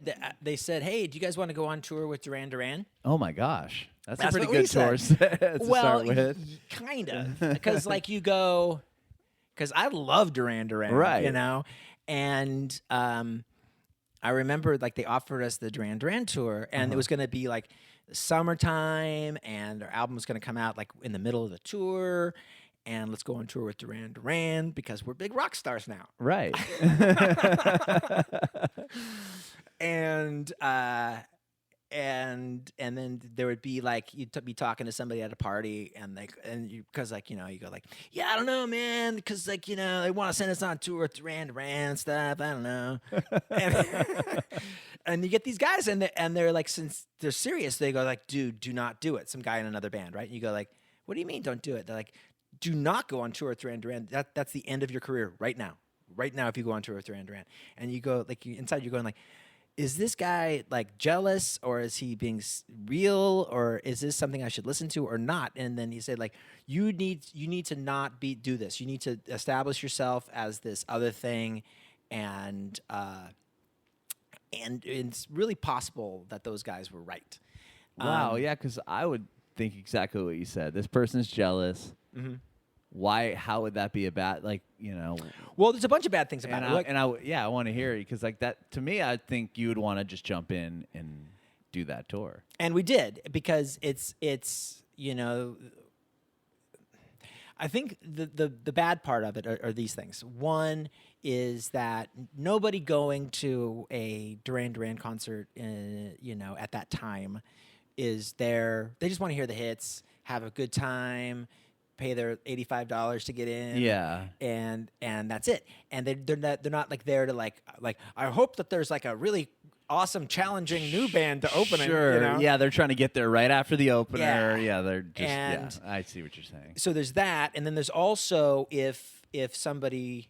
hey, do you guys want to go on tour with Duran Duran? Oh my gosh, that's a That's pretty what we good tour to Well, start with. kind of, because like you go, because I love Duran Duran, Right. You know, and I remember like they offered us the Duran Duran tour, and it was going to be like summertime, and our album was going to come out like in the middle of the tour. And let's go on tour with Duran Duran because we're big rock stars now. Right. And then there would be like you'd be talking to somebody at a party, and because you go like, yeah, I don't know, man, because like they want to send us on tour with Duran Duran and stuff. I don't know. And you get these guys, and they're like, since they're serious, they go like, dude, do not do it. Some guy in another band, right? And you go like, what do you mean, don't do it? They're like, do not go on tour with Duran Duran. That's the end of your career right now. Right now, if you go on tour with Duran Duran, and you go like inside, you're going like, is this guy like jealous, or is he being real, or is this something I should listen to or not? And then he said like, you need to not do this. You need to establish yourself as this other thing, and it's really possible that those guys were right. Wow. Yeah, because I would think exactly what you said. This person's jealous. Mm-hmm. Why? How would that be a bad, Well, there's a bunch of bad things about it. I want to hear it, because like that, to me, I think you would want to just jump in and do that tour. And we did, because it's I think the bad part of it are these things. One is that nobody going to a Duran Duran concert, at that time is there. They just want to hear the hits, have a good time, pay their $85 to get in. Yeah. And that's it. And they're not like there to like I hope that there's like a really awesome, challenging new band to open it. Sure. Yeah, they're trying to get there right after the opener. Yeah. They're just. I see what you're saying. So there's that, and then there's also if somebody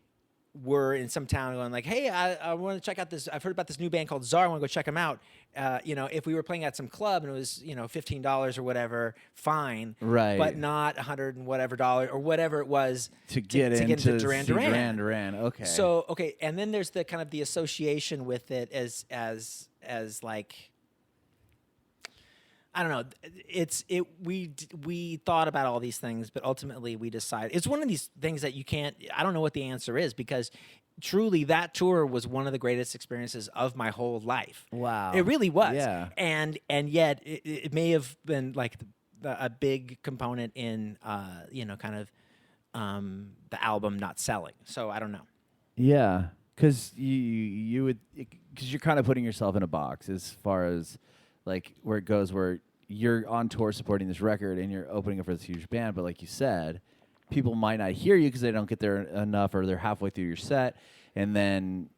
were in some town going like, hey, I want to check out this. I've heard about this new band called Tsar. I want to go check them out. If we were playing at some club and it was $15 or whatever, fine. Right. But not $100 and whatever dollars or whatever it was to get into Duran Duran. Okay. So and then there's the kind of the association with it as like, I don't know. We thought about all these things, but ultimately we decided it's one of these things that you can't. I don't know what the answer is, because truly that tour was one of the greatest experiences of my whole life. Wow, it really was. Yeah, and yet it may have been like a big component in the album not selling. So I don't know. Yeah, because you would, because you're kind of putting yourself in a box as far as like where it goes, where you're on tour supporting this record and you're opening up for this huge band, but like you said, people might not hear you because they don't get there enough, or they're halfway through your set, and then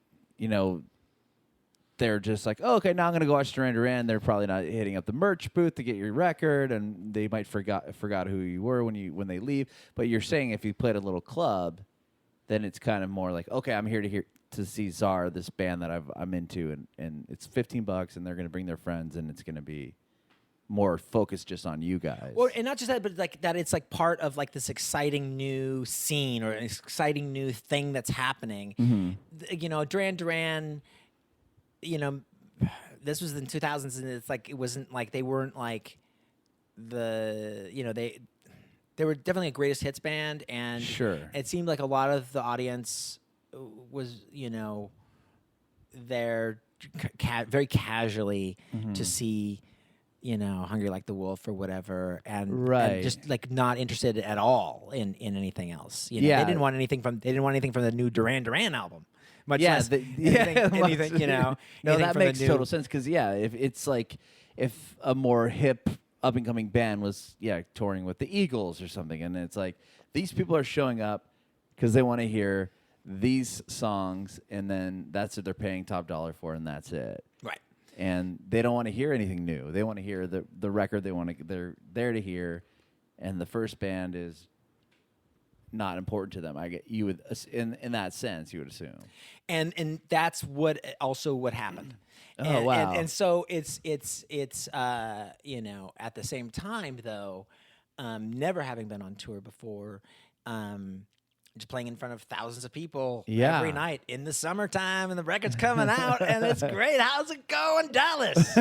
they're just like, oh, okay, now I'm gonna go watch Duran Duran. They're probably not hitting up the merch booth to get your record, and they might forgot who you were when they leave. But you're saying if you played a little club, then it's kind of more like, okay, I'm here to see Tsar, this band that I'm into, and it's $15, and they're going to bring their friends, and it's going to be more focused just on you guys. Well, and not just that, but like that it's like part of like this exciting new scene or an exciting new thing that's happening. Mm-hmm. Duran Duran, this was in 2000s, and it's like it wasn't like they weren't like they were definitely a greatest hits band, and sure, it seemed like a lot of the audience was there very casually to see Hungry Like the Wolf or whatever, and just like not interested at all in anything else. They didn't want anything from the new Duran Duran album, much less anything. No, that makes total sense, because if it's like if a more hip up and coming band was touring with the Eagles or something, and it's like these people are showing up because they want to hear these songs, and then that's what they're paying top dollar for, and that's it. Right. And they don't want to hear anything new. They want to hear the record they're there to hear, and the first band is not important to them. You would in that sense you would assume. And that's what happened. Oh, wow. And so it's you know, at the same time though, never having been on tour before, just playing in front of thousands of people every night in the summertime, and the record's coming out, and it's great. How's it going, Dallas?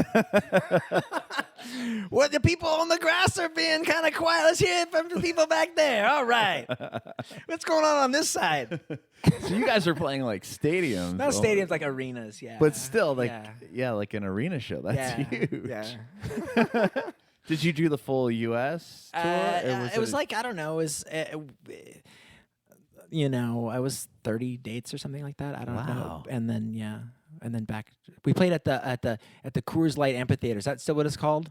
What, the people on the grass are being kind of quiet. Let's hear it from the people back there. All right. What's going on this side? So you guys are playing like stadiums. Not stadiums, like arenas, yeah. But still, like like an arena show. That's huge. Yeah. Did you do the full U.S. tour? It was like, I don't know, it was... you know, I was 30 dates or something like that. I don't know. And then back. We played at the Coors Light Amphitheater. Is that still what it's called?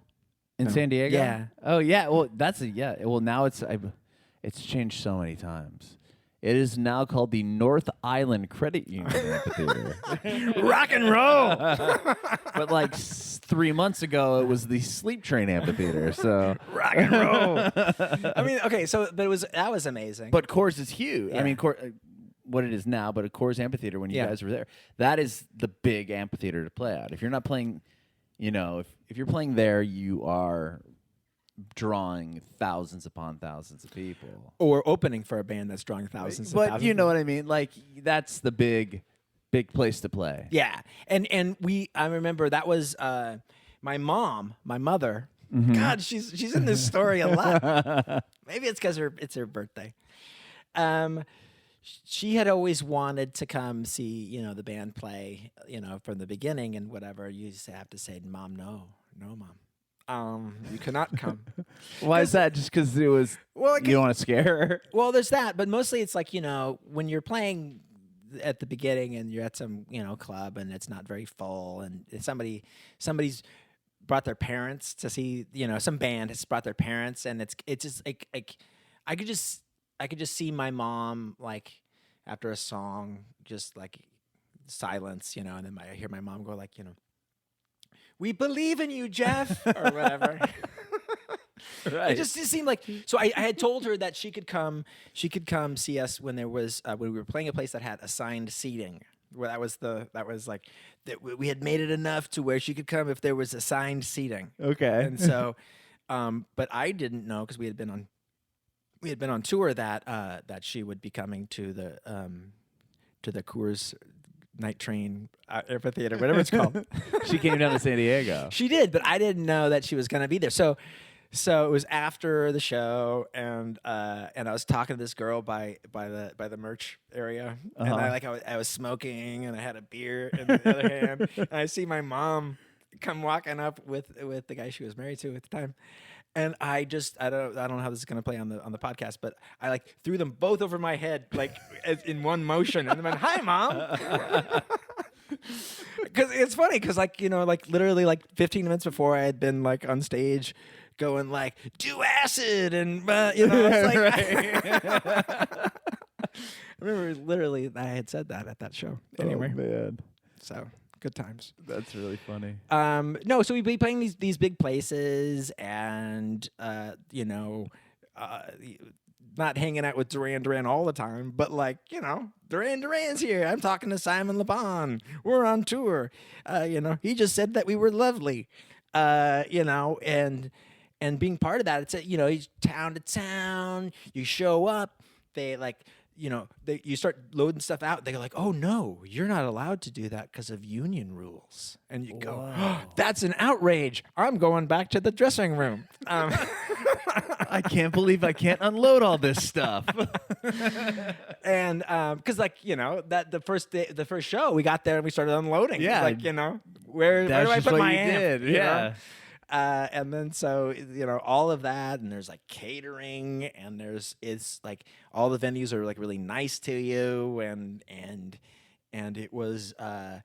In San Diego? Yeah. Oh yeah. Well, Well, now it's changed so many times. It is now called the North Island Credit Union Amphitheater. Rock and roll. But like 3 months ago, it was the Sleep Train Amphitheater. So rock and roll. I mean, okay, so but that was amazing. But Coors is huge. Yeah. I mean, what it is now, but a Coors Amphitheater when you guys were there, that is the big amphitheater to play at. If you're not playing, you know, if you're playing there, you are drawing thousands upon thousands of people. Or opening for a band that's drawing thousands. But you know what I mean? Like, that's the big place to play. Yeah. And I remember that was my mother. Mm-hmm. God, she's in this story a lot. Maybe it's because it's her birthday. She had always wanted to come see, you know, the band play, you know, from the beginning and whatever. You used to have to say, Mom, no, Mom. You cannot come. Why is that? Just because it was, you don't want to scare her? Well, there's that, but mostly it's like, you know, when you're playing at the beginning and you're at some, you know, club and it's not very full, and somebody's brought their parents to see, you know, some band has brought their parents, and it's just like I could just see my mom, like, after a song, just like silence, you know, and then I hear my mom go like, you know, "We believe in you, Jeff," or whatever. Right. It just seemed like, so I had told her that she could come see us when there was when we were playing a place that had assigned seating. Where that was like that we had made it enough to where she could come if there was assigned seating. Okay. And so, but I didn't know, because we had been on tour that she would be coming to the Coors Night Train Amphitheater, whatever it's called. She came down to San Diego. She did, but I didn't know that she was going to be there. So it was after the show, and I was talking to this girl by the merch area, and I was smoking, and I had a beer in the other hand, and I see my mom come walking up with the guy she was married to at the time. And I don't know how this is gonna play on the podcast, but I like threw them both over my head, like in one motion, and I went, "Hi, Mom." Because it's funny, because like, you know, like literally like 15 minutes before, I had been like on stage going like, "Do acid," and you know, it's like, I remember literally I had said that at that show. Anyway, oh, man. So. Good times. That's really funny. No, so we'd be playing these big places, and you know, not hanging out with Duran Duran all the time, but like, you know, Duran Duran's here. I'm talking to Simon Le Bon. We're on tour. You know, he just said that we were lovely. You know, and being part of that, it's you know, he's town to town. You show up, they like. You know, you start loading stuff out. They go like, "Oh no, you're not allowed to do that because of union rules." And you go, "Oh, that's an outrage. I'm going back to the dressing room." I can't believe I can't unload all this stuff. And because like, you know, that the first show, we got there and we started unloading. Yeah, like, you know, where do I put my amp? Yeah. And then so, you know, all of that, and there's like catering, and it's like all the venues are like really nice to you, and it was I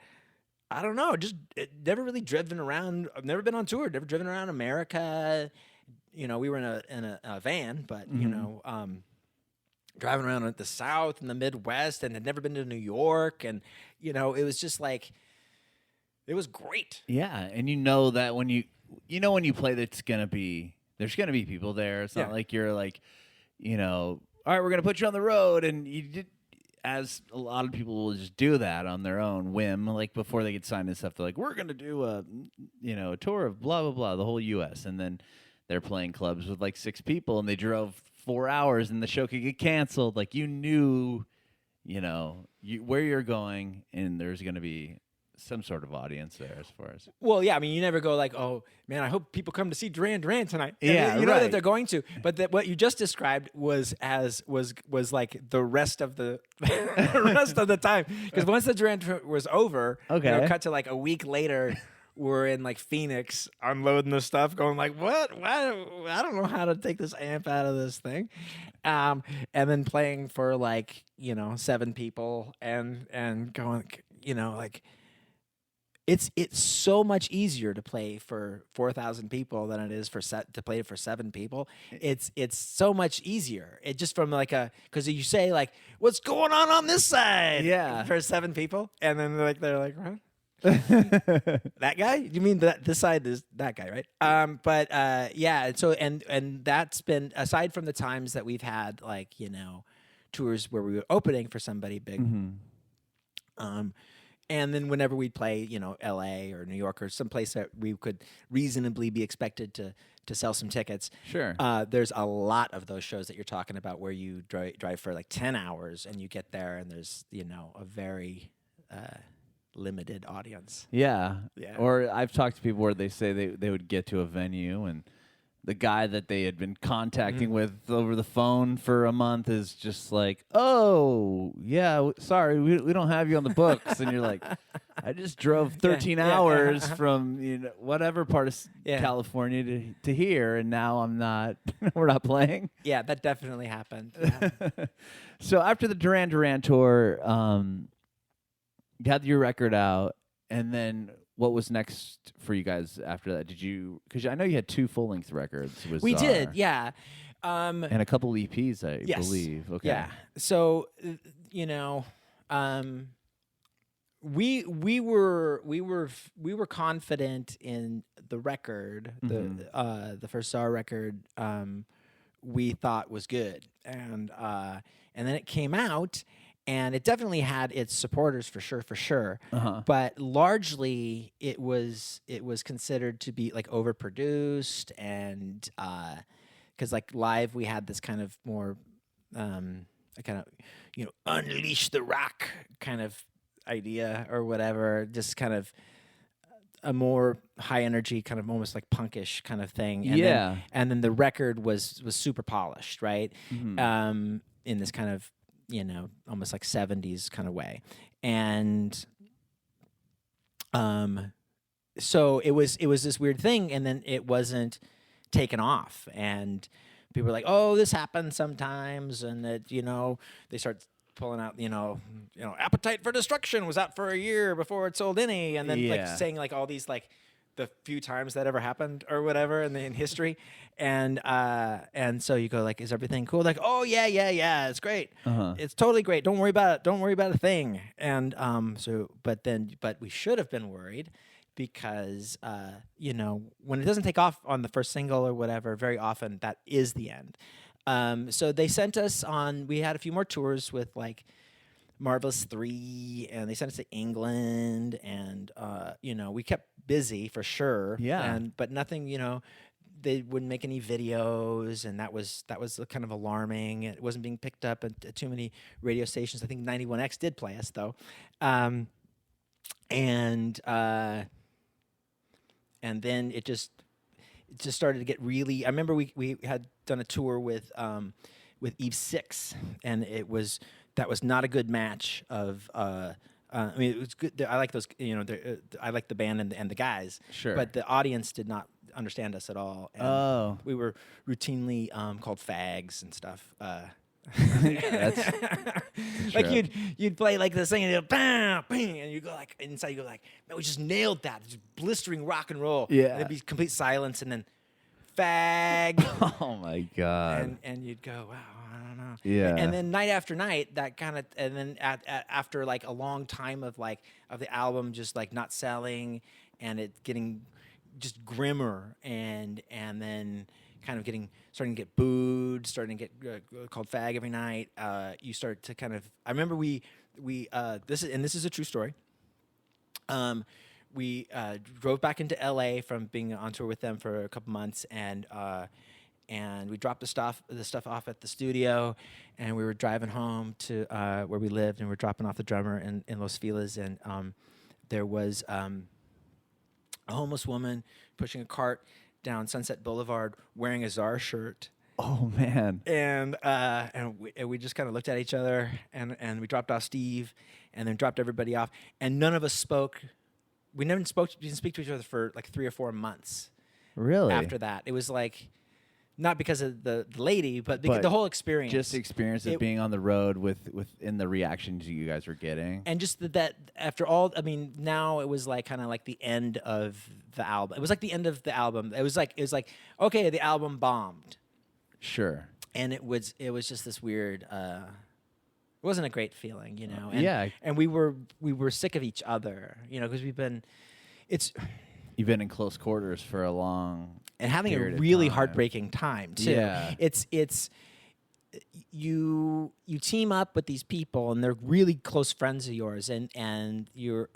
don't know, just never really driven around. I've never been on tour, never driven around America, we were in a van, but driving around at the South and the Midwest, and had never been to New York, and it was just like, it was great. Yeah, and that when you play, there's gonna be people there. It's not like you're like, all right, we're gonna put you on the road, and you did. As a lot of people will just do that on their own whim, like before they get signed and stuff, they're like, we're gonna do a tour of blah blah blah, the whole U.S., and then they're playing clubs with like 6 people, and they drove 4 hours, and the show could get canceled. Like you knew, where you're going, and there's gonna be some sort of audience there as far as. Well, yeah, I mean, you never go like, oh man, I hope people come to see Duran Duran tonight. Yeah, you know that they're going to, but what you just described was like the rest of the rest of the time, because once the Duran Duran was over, cut to like a week later. We're in like Phoenix unloading the stuff, going like, what? Why? I don't know how to take this amp out of this thing, and then playing for like 7 people and going like. It's so much easier to play for 4,000 people than it is to play it for 7 people. It's so much easier. It just from like because you say like, what's going on this side? Yeah, for 7 people, and then they're like, huh? That guy? You mean that this side is that guy, right? But yeah. So and that's been, aside from the times that we've had like tours where we were opening for somebody big. And then whenever we'd play, L.A. or New York or someplace that we could reasonably be expected to sell some tickets. Sure. There's a lot of those shows that you're talking about where you drive for like 10 hours and you get there and there's, a very limited audience. Yeah. Or I've talked to people where they say they would get to a venue and the guy that they had been contacting with over the phone for a month is just like, oh, yeah, sorry, we don't have you on the books. And you're like, I just drove 13 hours from whatever part of California to here, and now we're not playing. Yeah, that definitely happened. Yeah. So after the Duran Duran tour, you had your record out, and then what was next for you guys after that? Because I know you had 2 full-length records. We did, yeah. And a couple EPs, I believe. Okay. Yeah. So, we were confident in the record, the first Tsar record. We thought was good, and then it came out. And it definitely had its supporters for sure. But largely, it was considered to be like overproduced, and because like live we had this kind of more unleash the rock kind of idea or whatever, just kind of a more high energy, kind of almost like punkish kind of thing. And and then the record was super polished, right? In this kind of almost like 70s kind of way. And so it was this weird thing, and then it wasn't taken off. And people were like, oh, this happens sometimes. And that, they start pulling out, Appetite for Destruction was out for a year before it sold any. And then like saying like all these like the few times that ever happened or whatever in history. And so you go like, is everything cool? Like, oh yeah, it's great. It's totally great. Don't worry about it. Don't worry about a thing. And but we should have been worried because when it doesn't take off on the first single or whatever, very often that is the end. So they sent us on. We had a few more tours with like Marvelous 3, and they sent us to England, and we kept busy for sure. Yeah. But nothing, they wouldn't make any videos, and that was kind of alarming. It wasn't being picked up at too many radio stations. I think 91X did play us though, and then it just started to get really. I remember we had done a tour with Eve 6, and that was not a good match of. I mean, it was good. I like those. I like the band and the guys. Sure. But the audience did not understand us at all. And we were routinely called fags and stuff. That's like you'd play like this thing and you'd bam, bang, and you go like inside. You go like, man, we just nailed that. It's blistering rock and roll. Yeah. And it'd be complete silence, and then fag. Oh my God. And you'd go, wow, I don't know. Yeah. And then night after night, that kind of, and then after like a long time of the album just like not selling and it getting just grimmer and then kind of starting to get booed, starting to get called fag every night. You start to kind of, I remember this is a true story. We drove back into LA from being on tour with them for a couple months, and we dropped the stuff off at the studio, and we were driving home to where we lived, and we're dropping off the drummer in Los Feliz, and there was a homeless woman pushing a cart down Sunset Boulevard wearing a Tsar shirt. Oh man. And we just kind of looked at each other, and we dropped off Steve, and then dropped everybody off, and none of us spoke. We didn't speak to each other for like 3 or 4 months. Really? After that, it was like, not because of the lady, but the whole experience. Just the experience of being on the road in the reactions you guys were getting. And just that after all, I mean, now it was like kind of like the end of the album. It was like the end of the album. It was like, okay, the album bombed. Sure. And it was just this weird, it wasn't a great feeling, you know. And, yeah. And we were sick of each other, you know, because you've been in close quarters for a long and having a really heartbreaking time too. Yeah. It's you team up with these people and they're really close friends of yours, and you're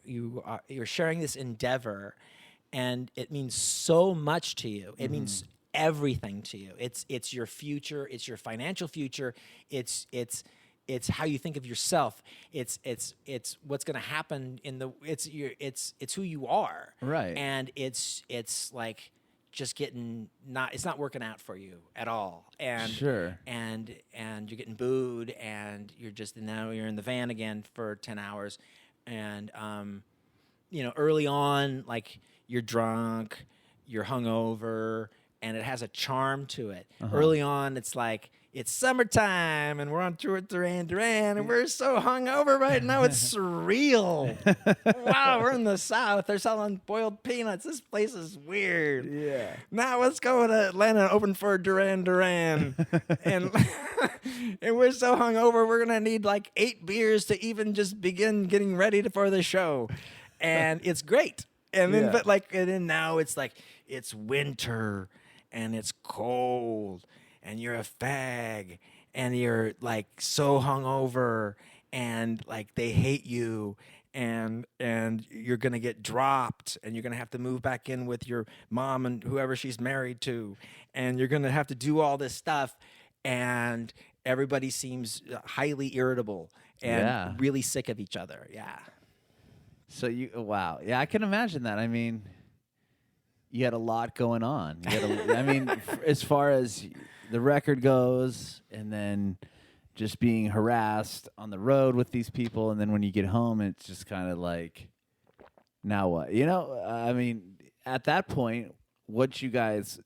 sharing this endeavor, and it means so much to you. It means everything to you. It's your future. It's your financial future. It's how you think of yourself. It's what's going to happen it's who you are. Right. And it's like just it's not working out for you at all. And sure. And you're getting booed, and now you're in the van again for 10 hours. And you know, early on, like, you're drunk, you're hungover, and it has a charm to it. Early on, it's like, it's summertime, and we're on tour with Duran Duran, and we're so hungover right now, it's surreal. Wow, we're in the South. They're selling boiled peanuts. This place is weird. Yeah. Now let's go to Atlanta and open for Duran Duran. and we're so hungover, we're going to need like 8 beers to even just begin getting ready for the show. And it's great. And then, and then now it's like, it's winter, and it's cold, and you're a fag, and you're like so hungover, and like they hate you, and you're gonna get dropped, and you're gonna have to move back in with your mom and whoever she's married to, and you're gonna have to do all this stuff, and everybody seems highly irritable and really sick of each other. Yeah. So wow. Yeah, I can imagine that. I mean, you had a lot going on. I mean, as far as the record goes, and then just being harassed on the road with these people, and then when you get home, it's just kind of like, now what? You know, I mean, at that point, what you guys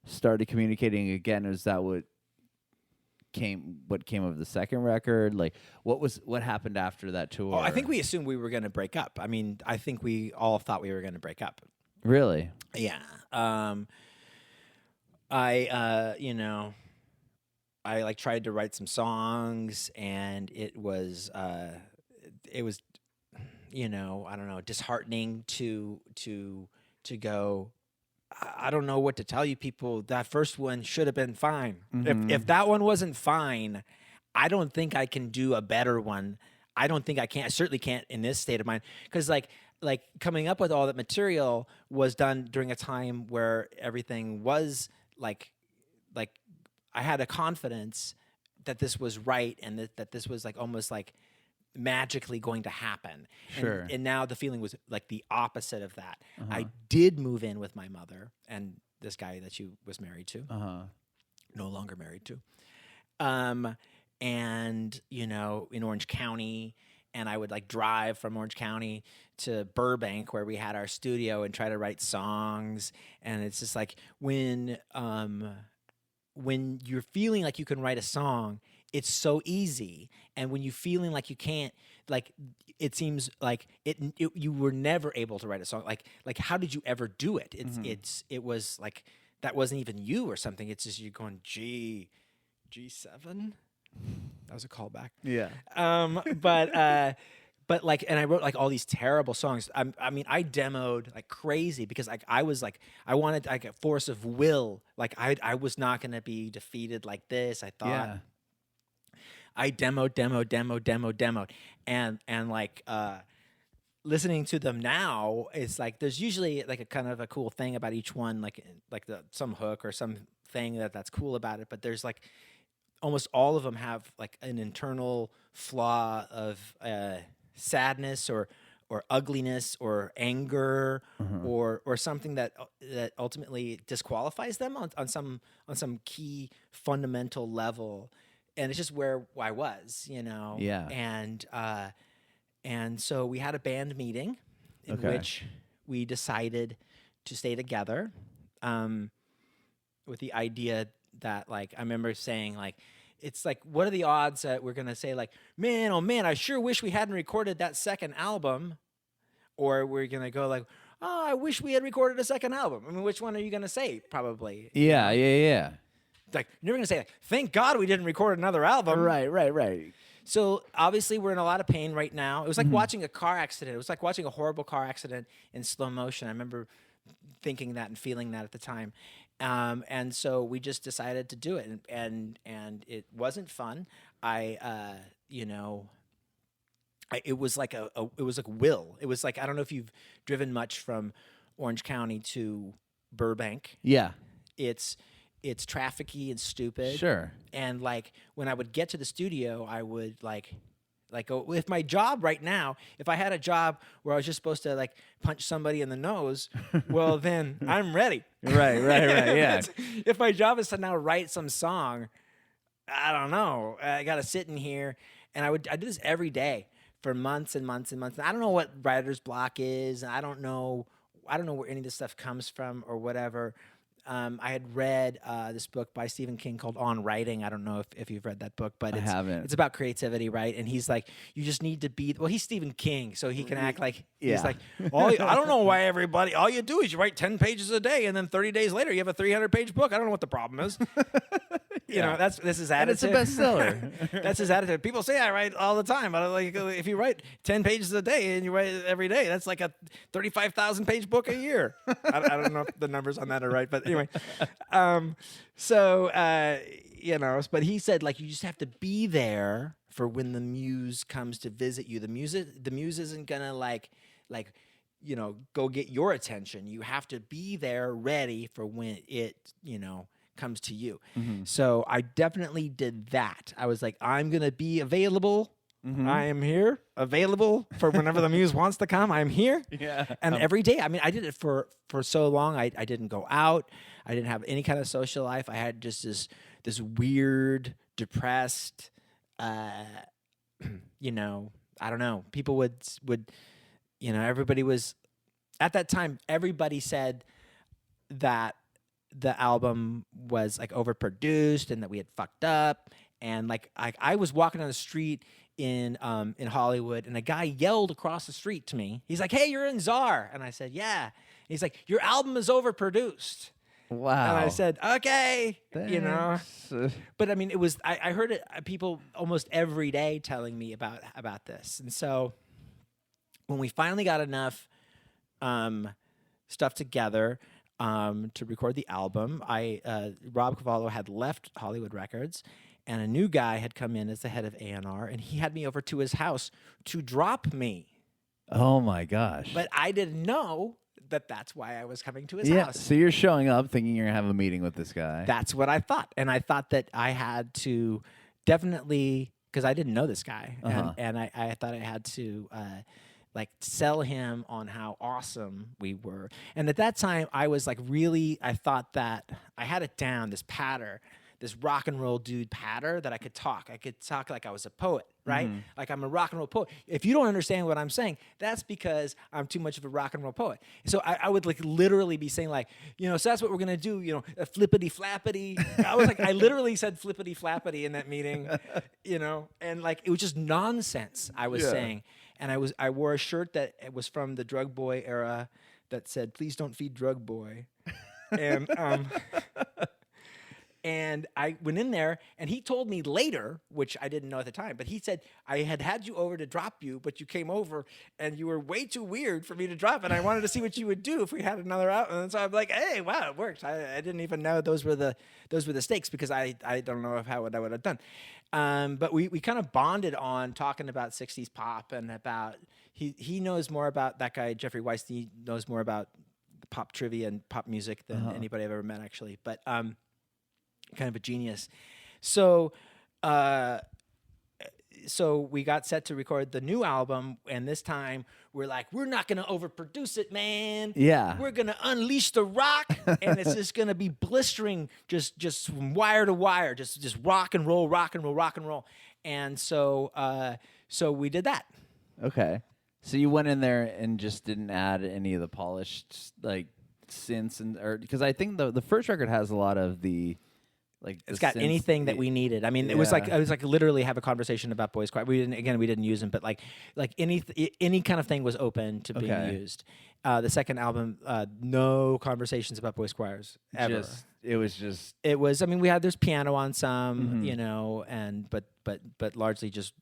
started communicating again, is that what came of the second record? Like, what happened after that tour? Oh, I think we assumed we were going to break up. I mean, I think we all thought we were going to break up. Really? Yeah. I like tried to write some songs, and it was you know, I don't know, disheartening to go, I don't know what to tell you people. That first one should have been fine. If that one wasn't fine, I don't think I can do a better one. I don't think I can. I certainly can't in this state of mind, because like coming up with all that material was done during a time where everything was like I had a confidence that this was right, and that this was like almost like magically going to happen. Sure. And now the feeling was like the opposite of that. I did move in with my mother and this guy that she was married to, no longer married to. And, you know, in Orange County, and I would like drive from Orange County to Burbank, where we had our studio, and try to write songs. And it's just like, when you're feeling like you can write a song, it's so easy. And when you're feeling like you can't, like, it seems like you were never able to write a song. Like how did you ever do it? It was like that wasn't even you or something. It's just you going G7. That was a callback. Yeah. But like, and I wrote like all these terrible songs. I mean, I demoed like crazy because like I was like, I wanted like a force of will. Like I was not going to be defeated like this. I thought. Yeah. I demoed, and like listening to them now, it's like there's usually like a kind of a cool thing about each one, like some hook or some thing that's cool about it. But there's like almost all of them have like an internal flaw of sadness or ugliness or anger or something that ultimately disqualifies them on some key fundamental level. And it's just where I was, you know. Yeah. And so we had a band meeting in which we decided to stay together, with the idea that, like, I remember saying, like, it's like, what are the odds that we're gonna say, like, man, oh man, I sure wish we hadn't recorded that second album, or we're gonna go like, oh, I wish we had recorded a second album. I mean, which one are you gonna say? Probably. Yeah. Like, you're never gonna say, like, thank God we didn't record another album. Right. So obviously we're in a lot of pain right now. It was like watching a car accident. It was like watching a horrible car accident in slow motion. I remember thinking that and feeling that at the time. And so we just decided to do it, and it wasn't fun. It was like it was like will. It was like, I don't know if you've driven much from Orange County to Burbank. Yeah. It's trafficky and stupid. Sure. And like when I would get to the studio, I would like go with my job right now. If I had a job where I was just supposed to like punch somebody in the nose, well then I'm ready. Right. Yeah. If my job is to now write some song, I don't know. I got to sit in here, and I do this every day for months and months and months. And I don't know what writer's block is. I don't know where any of this stuff comes from or whatever. I had read this book by Stephen King called On Writing. I don't know if you've read that book, but I haven't. It's about creativity, right? And he's like, you just need to be. Well, he's Stephen King, so he can act like he's like, I don't know why everybody. All you do is you write 10 pages a day, and then 30 days later you have a 300-page book. I don't know what the problem is. You know, this is attitude. And it's a bestseller. That's his attitude. People say I write all the time, but like, if you write 10 pages a day and you write it every day, that's like a 35,000-page book a year. I don't know if the numbers on that are right, but anyway. But he said, like, you just have to be there for when the muse comes to visit you. The muse isn't gonna like go get your attention. You have to be there ready for when it comes to you. So I definitely did that. I was like, I'm gonna be available. I am here, available for whenever the muse wants to come. I'm here. Yeah. And every day, I mean, I did it for so long. I didn't go out. I didn't have any kind of social life. I had just this weird, depressed, I don't know. People would everybody was, at that time, everybody said that the album was like overproduced and that we had fucked up. And like I was walking on the street in Hollywood, and a guy yelled across the street to me. He's like, "Hey, you're in Tsar," and I said, "Yeah." And he's like, "Your album is overproduced." Wow. And I said, "Okay," Thanks. But I mean, it was I heard it people almost every day telling me about this, and so when we finally got enough stuff together to record the album, Rob Cavallo had left Hollywood Records. And a new guy had come in as the head of A&R, and he had me over to his house to drop me. Oh my gosh. But I didn't know that that's why I was coming to his house. So you're showing up thinking you're going to have a meeting with this guy. That's what I thought. And I thought that I had to definitely, because I didn't know this guy, and I thought I had to like sell him on how awesome we were. And at that time, I was like I thought that I had it down, this patter, this rock and roll dude patter that I could talk. I could talk like I was a poet, right? Like I'm a rock and roll poet. If you don't understand what I'm saying, that's because I'm too much of a rock and roll poet. So I would like literally be saying like, so that's what we're going to do, a flippity flappity. I literally said flippity flappity in that meeting, and like, it was just nonsense I was saying. And I wore a shirt that was from the Drug Boy era that said, "Please don't feed Drug Boy." And I went in there, and he told me later, which I didn't know at the time, but he said, I had you over to drop you, but you came over, and you were way too weird for me to drop, and I wanted to see what you would do if we had another out. And so I'm like, hey, wow, it worked. I didn't even know those were the stakes, because I don't know what I would have done. But we kind of bonded on talking about 60s pop, and about, he knows more about, that guy, Jeffrey Weinstein, knows more about pop trivia and pop music than anybody I've ever met, actually. But kind of a genius. So we got set to record the new album, and this time we're like, we're not going to overproduce it, man. Yeah. We're going to unleash the rock, and it's just going to be blistering, just from wire to wire, just rock and roll, rock and roll, rock and roll. And so we did that. Okay. So you went in there and just didn't add any of the polished like synths, because I think the first record has a lot of the like it's got anything that we needed. I mean, it was like literally have a conversation about Boys Choir. We didn't use them, but like any kind of thing was open to being used. The second album, no conversations about Boys Choirs ever. It was. I mean, there's piano on some, you know, and but largely just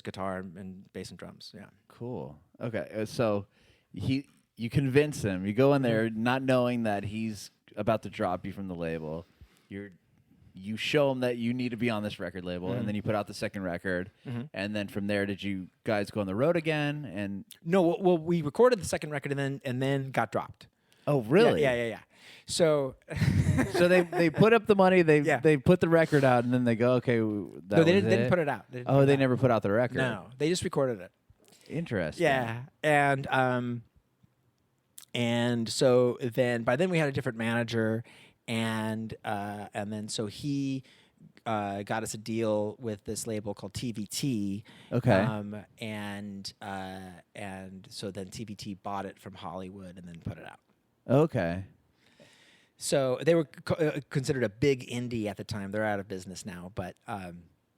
guitar and bass and drums. Yeah. Cool. Okay. So you convince him. You go in there not knowing that he's about to drop you from the label. You show him that you need to be on this record label, and then you put out the second record, and then from there, did you guys go on the road again? And no, well, we recorded the second record and then got dropped. Oh, really? Yeah. So, so they put up the money, they put the record out, and then they go, okay. No, they didn't put it out. They never put out the record. No, they just recorded it. Interesting. Yeah, and so then by then we had a different manager. And then so he got us a deal with this label called TVT. Okay. And so then TVT bought it from Hollywood and then put it out. Okay. So they were considered a big indie at the time. They're out of business now, but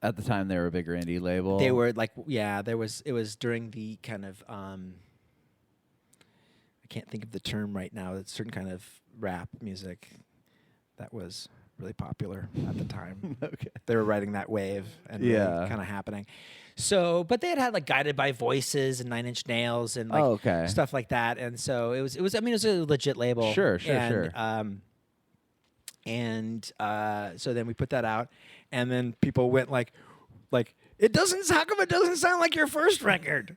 at the time they were a bigger indie label. They were like, it was during the kind of I can't think of the term right now. It's a certain kind of rap music that was really popular at the time. Okay. They were riding that wave and really kind of happening. So, but they had like Guided by Voices and Nine Inch Nails and like stuff like that. And so it was a legit label. Sure. And so then we put that out, and then people went like how come it doesn't sound like your first record?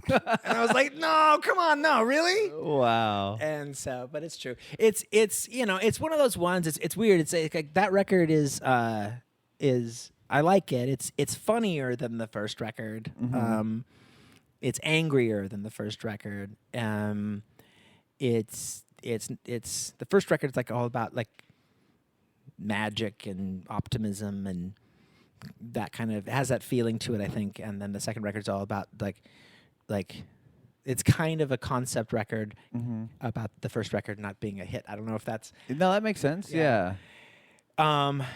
And I was like, no, come on, no, really? Wow. And so, but it's true. It's it's one of those ones. It's weird. It's like that record is I like it. It's funnier than the first record. It's angrier than the first record. It's the first record is like all about like magic and optimism, and that kind of has that feeling to it, I think. And then the second record's all about like it's kind of a concept record about the first record not being a hit. I don't know if that's... No, that makes sense. Yeah. And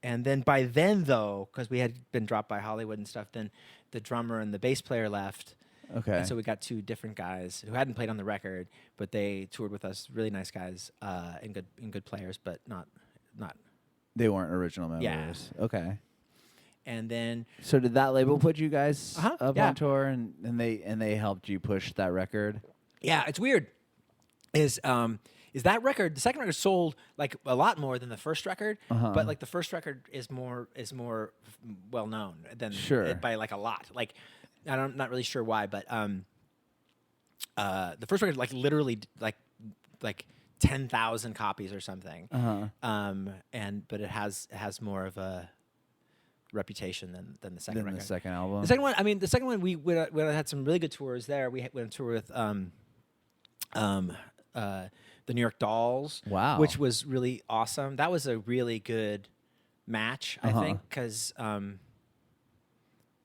then by then, though, because we had been dropped by Hollywood and stuff, then the drummer and the bass player left. Okay. And so we got two different guys who hadn't played on the record, but they toured with us. Really nice guys and good players, but not. They weren't original members. Yeah. Okay. And then, so did that label put you guys up yeah. on tour, and they helped you push that record? Yeah, it's weird. Is that record, the second record sold like a lot more than the first record, but like the first record is more well known than by like a lot. Like I'm not really sure why, but the first record like literally like 10,000 copies or something. But it has more of a reputation than the second record. The second album. The second one we had some really good tours there. We went on tour with the New York Dolls. Wow. Which was really awesome. That was a really good match, I think, because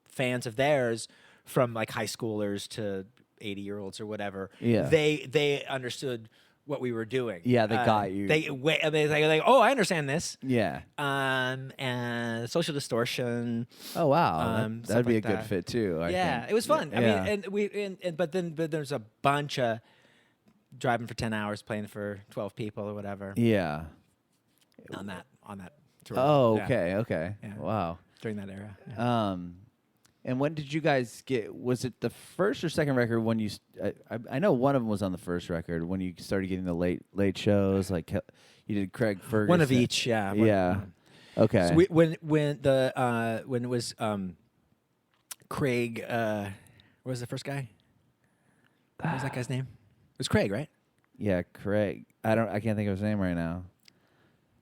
fans of theirs from like high schoolers to 80-year-olds or whatever, they understood what we were doing. Yeah, they got you. They like, oh, I understand this. Yeah. And Social Distortion. Oh wow, that'd be like a good fit too. I think. It was fun. I mean, but there's a bunch of driving for 10 hours, playing for 12 people or whatever. Yeah. On that tour. Oh, Yeah. okay. Yeah. Wow. During that era. Yeah. And when did you guys get? Was it the first or second record when you? I know one of them was on the first record when you started getting the late shows. Like you did Craig Ferguson. One of each. Yeah. Yeah. Okay. So when it was Craig, what was the first guy? What was that guy's name? It was Craig, right? Yeah, Craig. I can't think of his name right now.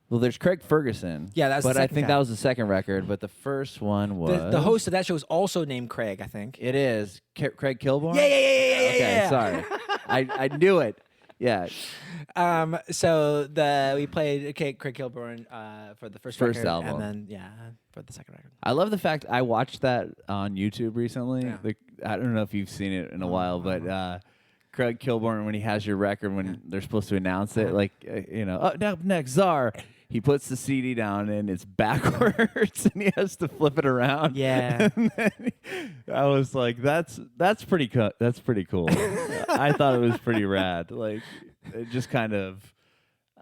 Well, there's Craig Ferguson. Yeah, that's. But the I second think guy. that was the second record. But the first one was The host of that show was also named Craig, I think. It is Craig Kilborn. Yeah. Okay, sorry. I knew it. Yeah. So we played Craig Kilborn for the first record, album, and then for the second record. I love the fact I watched that on YouTube recently. Yeah. I don't know if you've seen it in a while, but Craig Kilborn, when he has your record, when they're supposed to announce it, up next, Czar. He puts the CD down and it's backwards, and he has to flip it around. Yeah. And then I was like, "That's pretty that's pretty cool." I thought it was pretty rad. Like, it just kind of,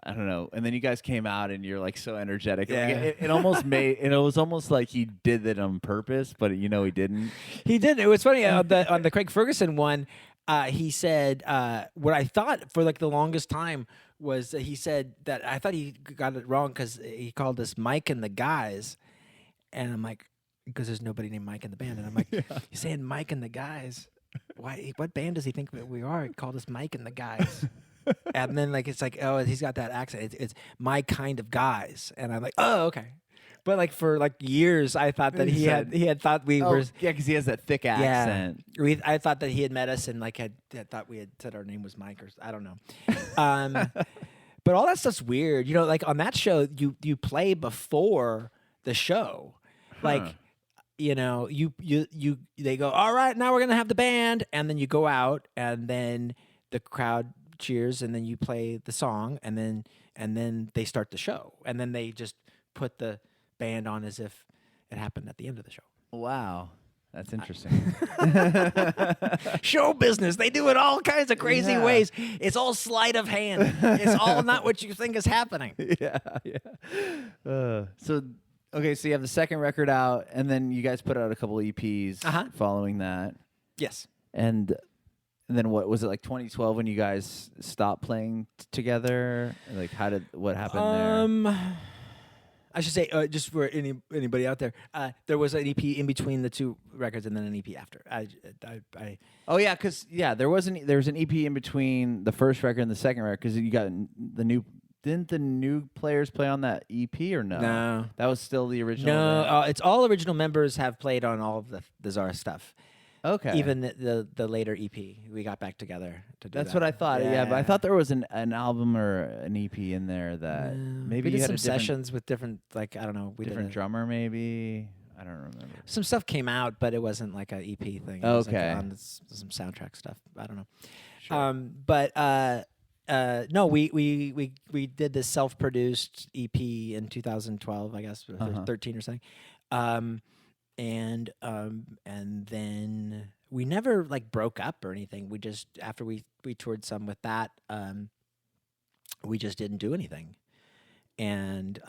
I don't know. And then you guys came out and you're like so energetic. Yeah. Like, it almost made it was almost like he did it on purpose, but he didn't. He did. It was funny on the Craig Ferguson one. He said what I thought for like the longest time was he said that I thought he got it wrong because he called us Mike and the Guys, and I'm like, because there's nobody named Mike in the band, and I'm like, he's saying Mike and the Guys. Why? What band does he think that we are? He called us Mike and the Guys. And then like it's like, oh, he's got that accent. It's my kind of guys, and I'm like, oh, okay. But like for like years, I thought that he had thought we were because he has that thick accent. I thought that he had met us and like had thought we had said our name was Mike or I don't know. But all that stuff's weird. Like on that show, you play before the show, like. They go, all right, now we're gonna have the band, and then you go out, and then the crowd cheers, and then you play the song, and then they start the show, and then they just put the band on as if it happened at the end of the show. Wow, that's interesting. Show business, they do it all kinds of crazy ways. It's all sleight of hand. It's all not what you think is happening. Yeah. Okay, so you have the second record out, and then you guys put out a couple EPs following that. Yes. And then what was it, like 2012 when you guys stopped playing together? Like what happened there? I should say, just for anybody out there, there was an EP in between the two records and then an EP after. Oh yeah, because there was an EP in between the first record and the second record because you got the new. Didn't the new players play on that EP or no? No, that was still the original. No, it's all original members have played on all of the Czar stuff. Okay, even the later EP, we got back together to do That's that. what I thought. Yeah, but I thought there was an album or an EP in there that maybe we did you had some a different, sessions with different, like I don't know, different drummer maybe. I don't remember. Some stuff came out, but it wasn't like an EP thing. It was like on some soundtrack stuff. I don't know. Sure. No, we did this self-produced EP in 2012, I guess, or 13 or something, and then we never like broke up or anything. We just after we toured some with that, we just didn't do anything, and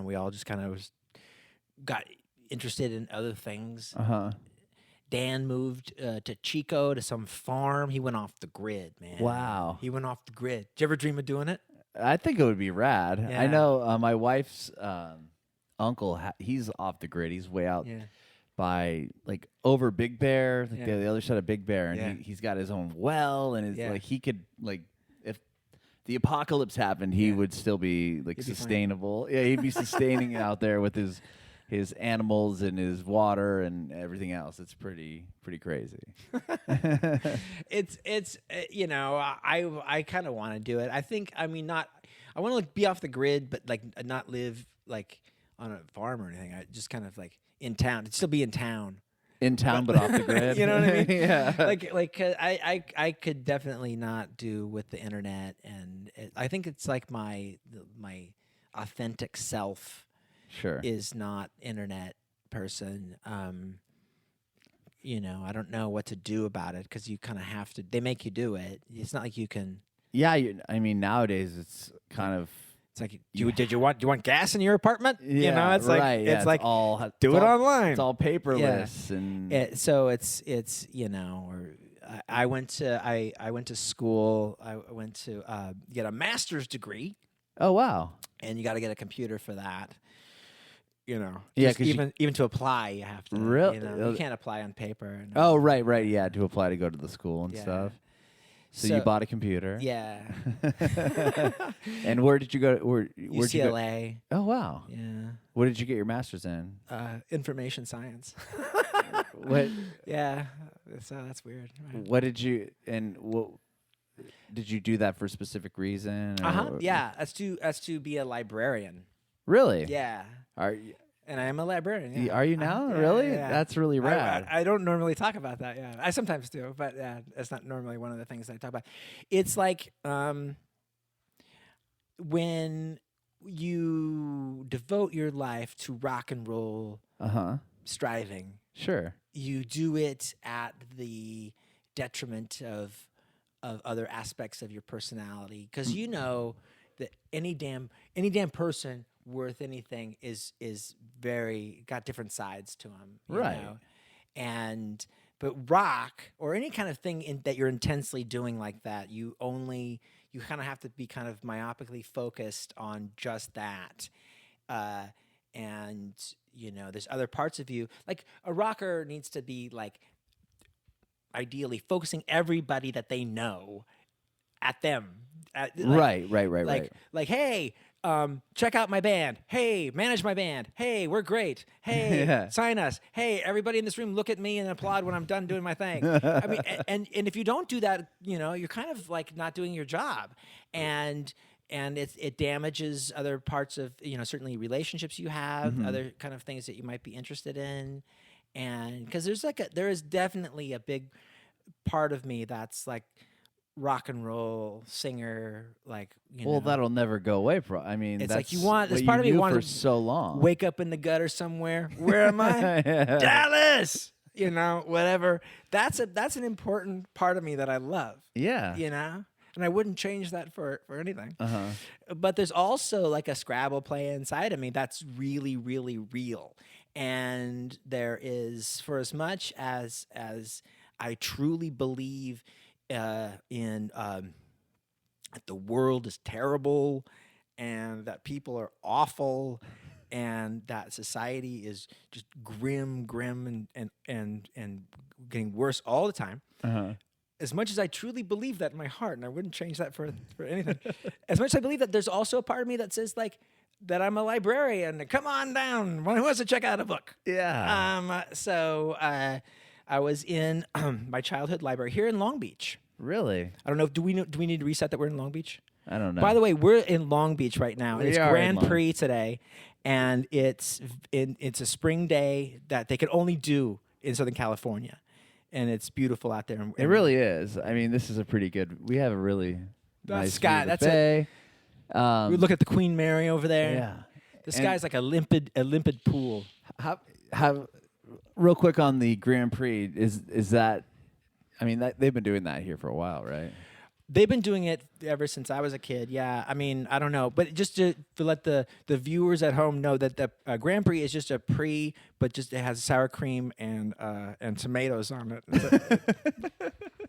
we all just kind of got interested in other things. Dan moved to Chico, to some farm. He went off the grid, man. Wow. He went off the grid. Did you ever dream of doing it? I think it would be rad. Yeah. I know my wife's uncle, he's off the grid. He's way out by, like, over Big Bear, like the other side of Big Bear. And he's got his own well. And like he could, like, if the apocalypse happened, he would still be, like, sustainable. He'd be sustaining out there with his animals and his water and everything else. It's pretty crazy. It's I kind of want to do it. I want to like be off the grid, but like not live like on a farm or anything. I just kind of like in town. I'd still be in town. In town, but off the grid. You know what I mean? Yeah. Like I could definitely not do with the internet, and I think it's like my authentic self. Sure. Is not internet person. I don't know what to do about it because you kind of have to. They make you do it. It's not like you can. Yeah, I mean, nowadays it's kind of. It's like, do you want gas in your apartment? Yeah, it's like right. Yeah, it's like all do it online. It's all paperless and. So it's or I went to school. I went to get a master's degree. Oh wow! And you got to get a computer for that. Yeah, even to apply, you have to. Really? You can't apply on paper. Oh right, yeah, to apply to go to the school and stuff. So you bought a computer. Yeah. And where did you go? Where'd UCLA. You go? Oh wow. Yeah. What did you get your master's in? Information science. What? Yeah. That's weird. Right? What did you did you do that for a specific reason? Yeah. That's to be a librarian. Really? Yeah. Are you? And I am a librarian. Yeah. Are you now? Yeah, really? Yeah. That's really rad. I don't normally talk about that. Yeah, I sometimes do, but it's not normally one of the things I talk about. It's like when you devote your life to rock and roll striving. Sure. You do it at the detriment of other aspects of your personality, because you know that any damn person worth anything is very got different sides to them, right? But rock or any kind of thing that you're intensely doing like that, you kind of have to be kind of myopically focused on just that. And there's other parts of you, like a rocker needs to be like ideally focusing everybody that they know at them. Right. Like, hey, check out my band. Hey, manage my band. Hey, we're great. Hey, sign us. Hey, everybody in this room, look at me and applaud when I'm done doing my thing. I mean, and if you don't do that, you're kind of like not doing your job, and it damages other parts of certainly relationships you have, other kind of things that you might be interested in, and because there is definitely a big part of me that's like rock and roll singer, like well, that'll never go away. I mean, it's that's like you want. There's what part of me for wants so long. Wake up in the gutter somewhere. Where am I? Dallas. Whatever. That's an important part of me that I love. Yeah. And I wouldn't change that for anything. But there's also like a Scrabble play inside of me that's really, really real. And there is, for as much as I truly believe in that the world is terrible and that people are awful and that society is just grim and getting worse all the time. As much as I truly believe that in my heart, and I wouldn't change that for anything, as much as I believe that, there's also a part of me that says like that I'm a librarian. Come on down. Who wants to check out a book? Yeah. So I was in my childhood library here in Long Beach. Really? I don't know. Do we need to reset that we're in Long Beach? I don't know. By the way, we're in Long Beach right now. We It's are Grand in Prix today, and it's a spring day that they can only do in Southern California, and it's beautiful out there. It really is. I mean, this is a pretty good. We have a really nice sky. view of That's the bay. We look at the Queen Mary over there. Yeah. The sky's like a limpid pool. How real quick on the Grand Prix is that? I mean, they've been doing that here for a while, right? They've been doing it ever since I was a kid. Yeah, I mean, I don't know, but just to let the viewers at home know that the Grand Prix is just a Prix, but just it has sour cream and tomatoes on it.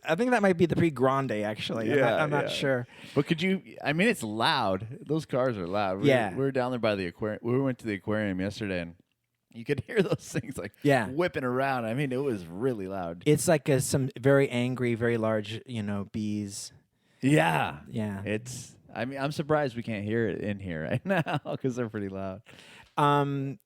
I think that might be the Prix Grande, actually. Yeah, I'm not sure. But could you? I mean, it's loud. Those cars are loud. We were down there by the aquarium. We went to the aquarium yesterday, and you could hear those things like whipping around. I mean, it was really loud. It's like some very angry, very large, bees. Yeah. Yeah. I mean, I'm surprised we can't hear it in here right now because they're pretty loud. And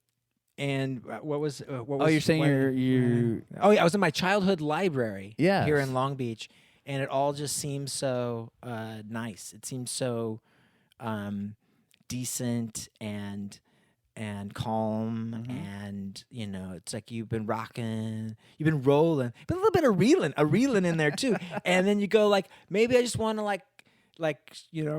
what was? Oh, you're saying you're. Oh, yeah, I was in my childhood library. Yes. Here in Long Beach, and it all just seems so nice. It seems so decent and calm, and it's like you've been rocking, you've been rolling, but a little bit of reeling in there too. And then you go like, maybe I just want to like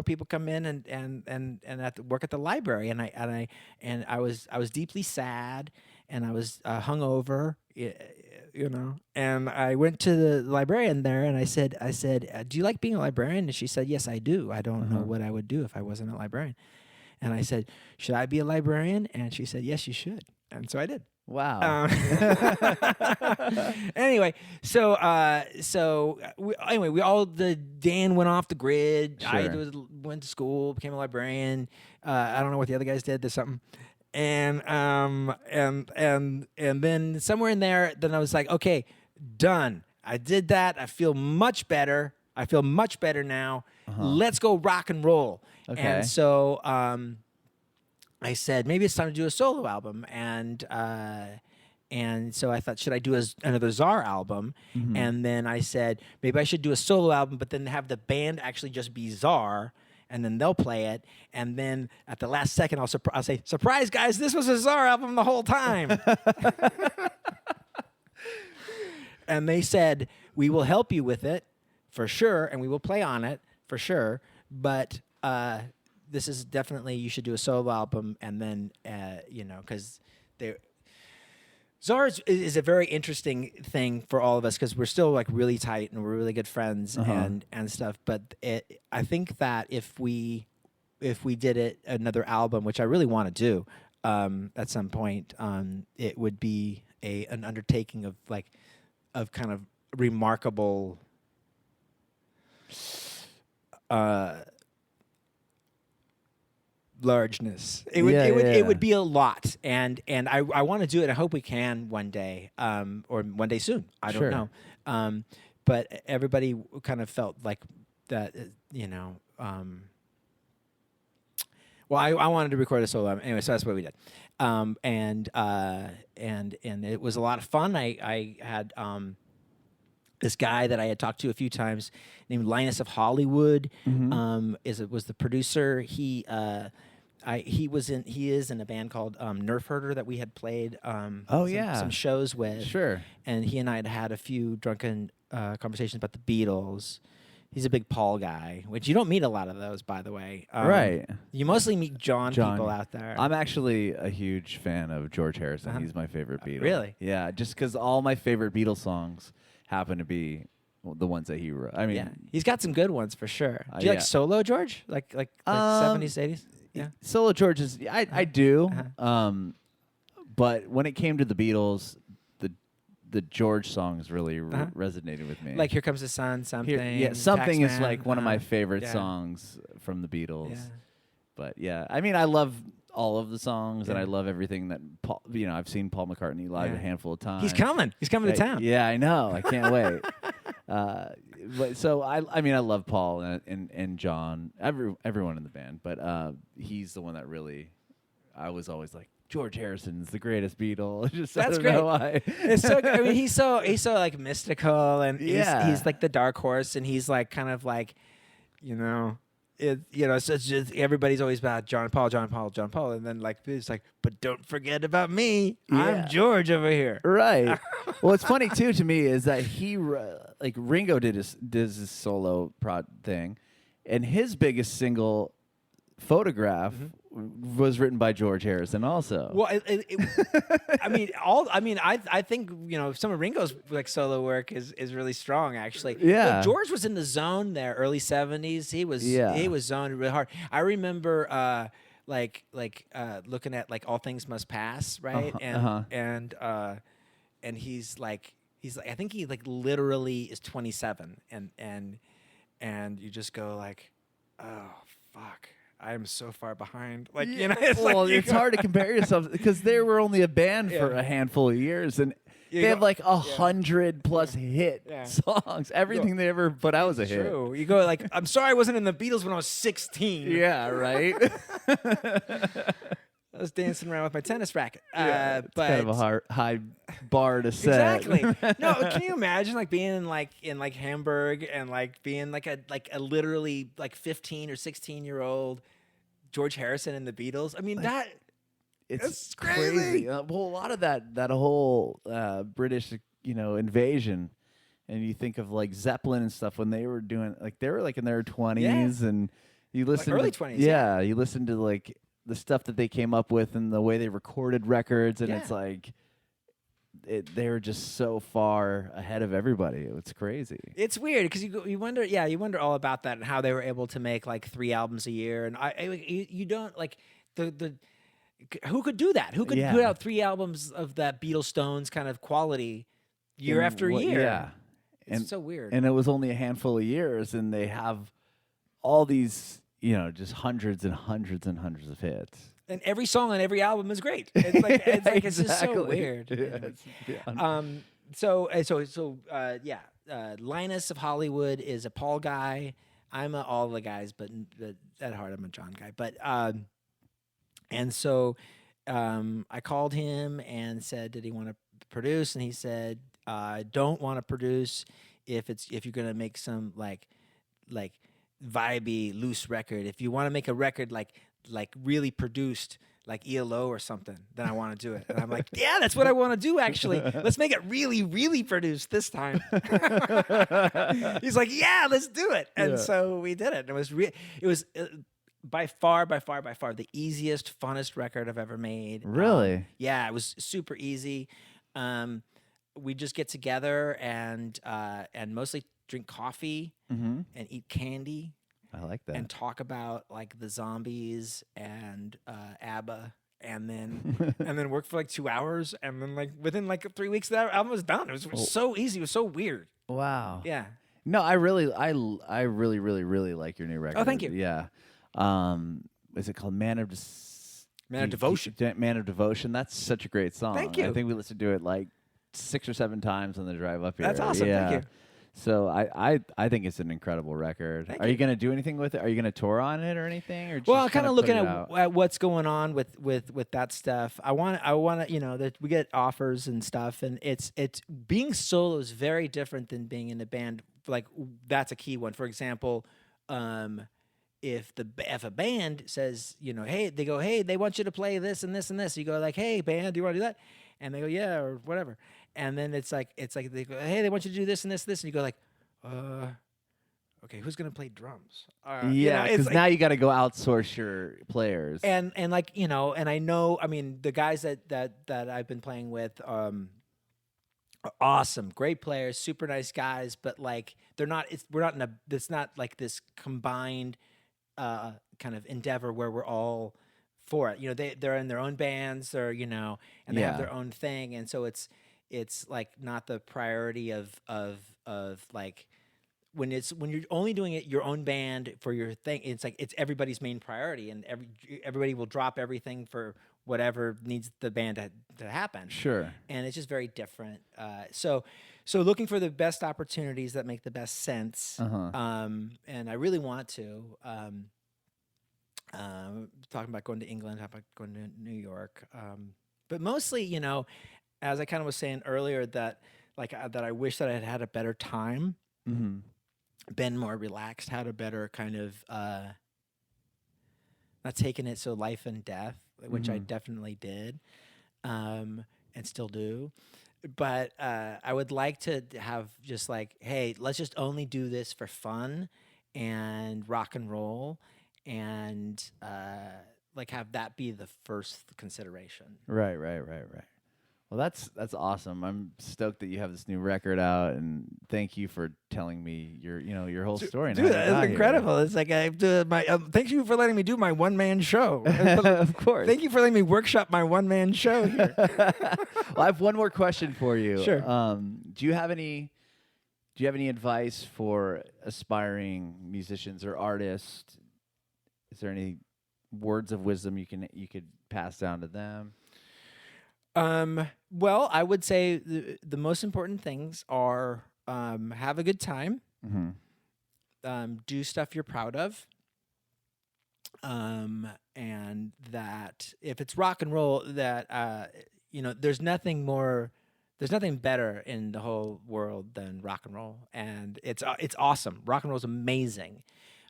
people come in and at work at the library, and I was deeply sad, and I was hungover And I went to the librarian there, and I said, do you like being a librarian? And she said, yes, I do. I don't know what I would do if I wasn't a librarian. And I said, should I be a librarian? And she said, yes, you should. And so I did. Wow. Anyway, Dan went off the grid. Sure. I went to school, became a librarian. I don't know what the other guys did. There's something. And then somewhere in there, then I was like, okay, done. I did that. I feel much better. Now. Let's go rock and roll. Okay. And so I said, maybe it's time to do a solo album. And so I thought, should I do another Tsar album? And then I said, maybe I should do a solo album, but then have the band actually just be Tsar. And then they'll play it, and then at the last second, I'll say, "Surprise, guys! This was a Tsar album the whole time." And they said, "We will help you with it for sure, and we will play on it for sure. But this is definitely you should do a solo album, and then because they." Tsar is a very interesting thing for all of us because we're still like really tight and we're really good friends and stuff. But I think that if we did another album, which I really want to do at some point, it would be an undertaking of kind of remarkable. Largeness. It would be a lot, and I want to do it. I hope we can one day, or one day soon. I don't know. But everybody kind of felt like that, Well, I wanted to record a solo album anyway, so that's what we did, and it was a lot of fun. I had this guy that I had talked to a few times named Linus of Hollywood was the producer. He is in a band called Nerf Herder that we had played some shows with. Sure. And he and I had a few drunken conversations about the Beatles. He's a big Paul guy, which you don't meet a lot of those, by the way. Right. You mostly meet John people out there. I'm actually a huge fan of George Harrison. He's my favorite Beatle. Really? Yeah, just because all my favorite Beatles songs happen to be the ones that he wrote. I mean, he's got some good ones for sure. Do you like solo George? Like 70s, 80s? Yeah. Solo George is I do. But when it came to the Beatles, the George songs really resonated with me. Like Here Comes the Sun, something. Something Taxman, is like one of my favorite songs from the Beatles. Yeah. But yeah, I mean, I love all of the songs, and I love everything that Paul. I've seen Paul McCartney live a handful of times. He's coming to town. Yeah, I know. I can't wait. But so I mean, I love Paul and John, everyone in the band. But he's the one that really, I was always like, George Harrison's the greatest Beatle. Just That's I don't great. know why. It's so. I mean, he's so like mystical, and he's like the dark horse, and he's like kind of like, it's just everybody's always about John Paul, and then like it's like, but don't forget about me. Yeah. I'm George over here. Right. Well, what's funny too to me is that he like Ringo did his solo prod thing, and his biggest single, Photograph, was written by George Harrison also. Well, I think some of Ringo's like solo work is really strong actually. Yeah. But George was in the zone there, early 70s. He was zoned really hard. I remember looking at like All Things Must Pass, right? And he's like I think he like literally is 27, and you just go like, oh fuck. I am so far behind. Like, it's hard to compare yourself because they were only a band for a handful of years, and they have like 100+ hit songs. Everything they ever put out was a hit. True. You go like, I'm sorry I wasn't in the Beatles when I was 16. Yeah, right. I was dancing around with my tennis racket. But kind of a high bar to set. Exactly. No, can you imagine like being in Hamburg and like being like a literally like 15 or 16-year-old George Harrison and the Beatles? I mean, it's crazy. Well, a lot of that whole British invasion, and you think of like Zeppelin and stuff when they were doing like they were like in their 20s, and you listen like early to 20s. Yeah, you listen to like the stuff that they came up with and the way they recorded records, and it's like they were just so far ahead of everybody. It's crazy. It's weird because you wonder all about that and how they were able to make like 3 albums a year, and you don't like the who could do that? Who could put out 3 albums of that Beatles Stones kind of quality year after year? Yeah, it's so weird. And it was only a handful of years, and they have all these, just hundreds and hundreds and hundreds of hits. And every song on every album is great. It's like it's just so weird. Linus of Hollywood is a Paul guy. I'm all the guys, but at heart I'm a John guy. But and so I called him and said, did he want to produce? And he said, I don't want to produce if you're gonna make some like vibey loose record. If you want to make a record like really produced like ELO or something, then I want to do it. And I'm like, yeah, that's what I want to do actually. Let's make it really, really produced this time. He's like, yeah, let's do it. And so we did it. It was by far the easiest, funnest record I've ever made. Really? Yeah, it was super easy. We just get together and mostly drink coffee and eat candy. I like that. And talk about like the Zombies and ABBA, and then work for like 2 hours, and then like within like 3 weeks that album was done. It was so easy. It was so weird. Wow. Yeah. No, I really like your new record. Oh, thank you. Yeah. Is it called Man of Devotion? Man of Devotion. That's such a great song. Thank you. I think we listened to it like 6 or 7 times on the drive up here. That's awesome. Yeah. Thank you. So I think it's an incredible record. Thank Are you you. going to do anything with it? Are you going to tour on it or anything? Or just Well, I'm kind of looking at at what's going on with that stuff. I want to that we get offers and stuff, and it's being solo is very different than being in a band. Like that's a key one. For example, if a band says, hey, they want you to play this and this and this, you go like, hey band, do you want to do that? And they go, yeah, or whatever. And then it's like they go, hey, they want you to do this and this, and you go like, okay, who's gonna play drums? Yeah, because now you got to go outsource your players. And like and I know, I mean, the guys that I've been playing with are awesome, great players, super nice guys, but like we're not in it's not like this combined kind of endeavor where we're all for it. They're in their own bands, or and they have their own thing, and so it's like not the priority of like when you're only doing it your own band for your thing. It's like it's everybody's main priority, and everybody will drop everything for whatever needs the band to happen. Sure. And it's just very different. So looking for the best opportunities that make the best sense. And I really want to. Talking about going to England, talking about going to New York. But mostly, as I kind of was saying earlier, that that I wish that I had had a better time, been more relaxed, had a better kind of not taking it so life and death, which I definitely did, and still do. But I would like to have just like, hey, let's just only do this for fun and rock and roll, and like have that be the first consideration. Right. Well, that's awesome. I'm stoked that you have this new record out, and thank you for telling me your whole story. Dude, that's incredible. It's like I do my. Thank you for letting me do my one-man show. Of course. Thank you for letting me workshop my one-man show here. Well, I have one more question for you. Sure. Do you have any advice for aspiring musicians or artists? Is there any words of wisdom you could pass down to them? Well, I would say the most important things are have a good time, do stuff you're proud of, and that if it's rock and roll, that there's nothing better in the whole world than rock and roll, and it's awesome. Rock and roll is amazing.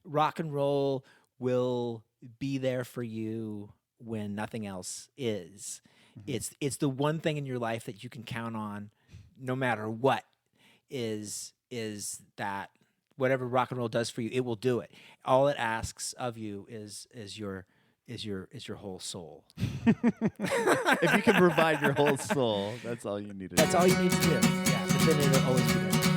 Rock and roll will be there for you when nothing else is. It's the one thing in your life that you can count on, no matter what. Is that whatever rock and roll does for you, it will do it. All it asks of you is your whole soul. If you can provide your whole soul, that's all you need to do. That's all you need to do. Yeah, but then it'll always be there.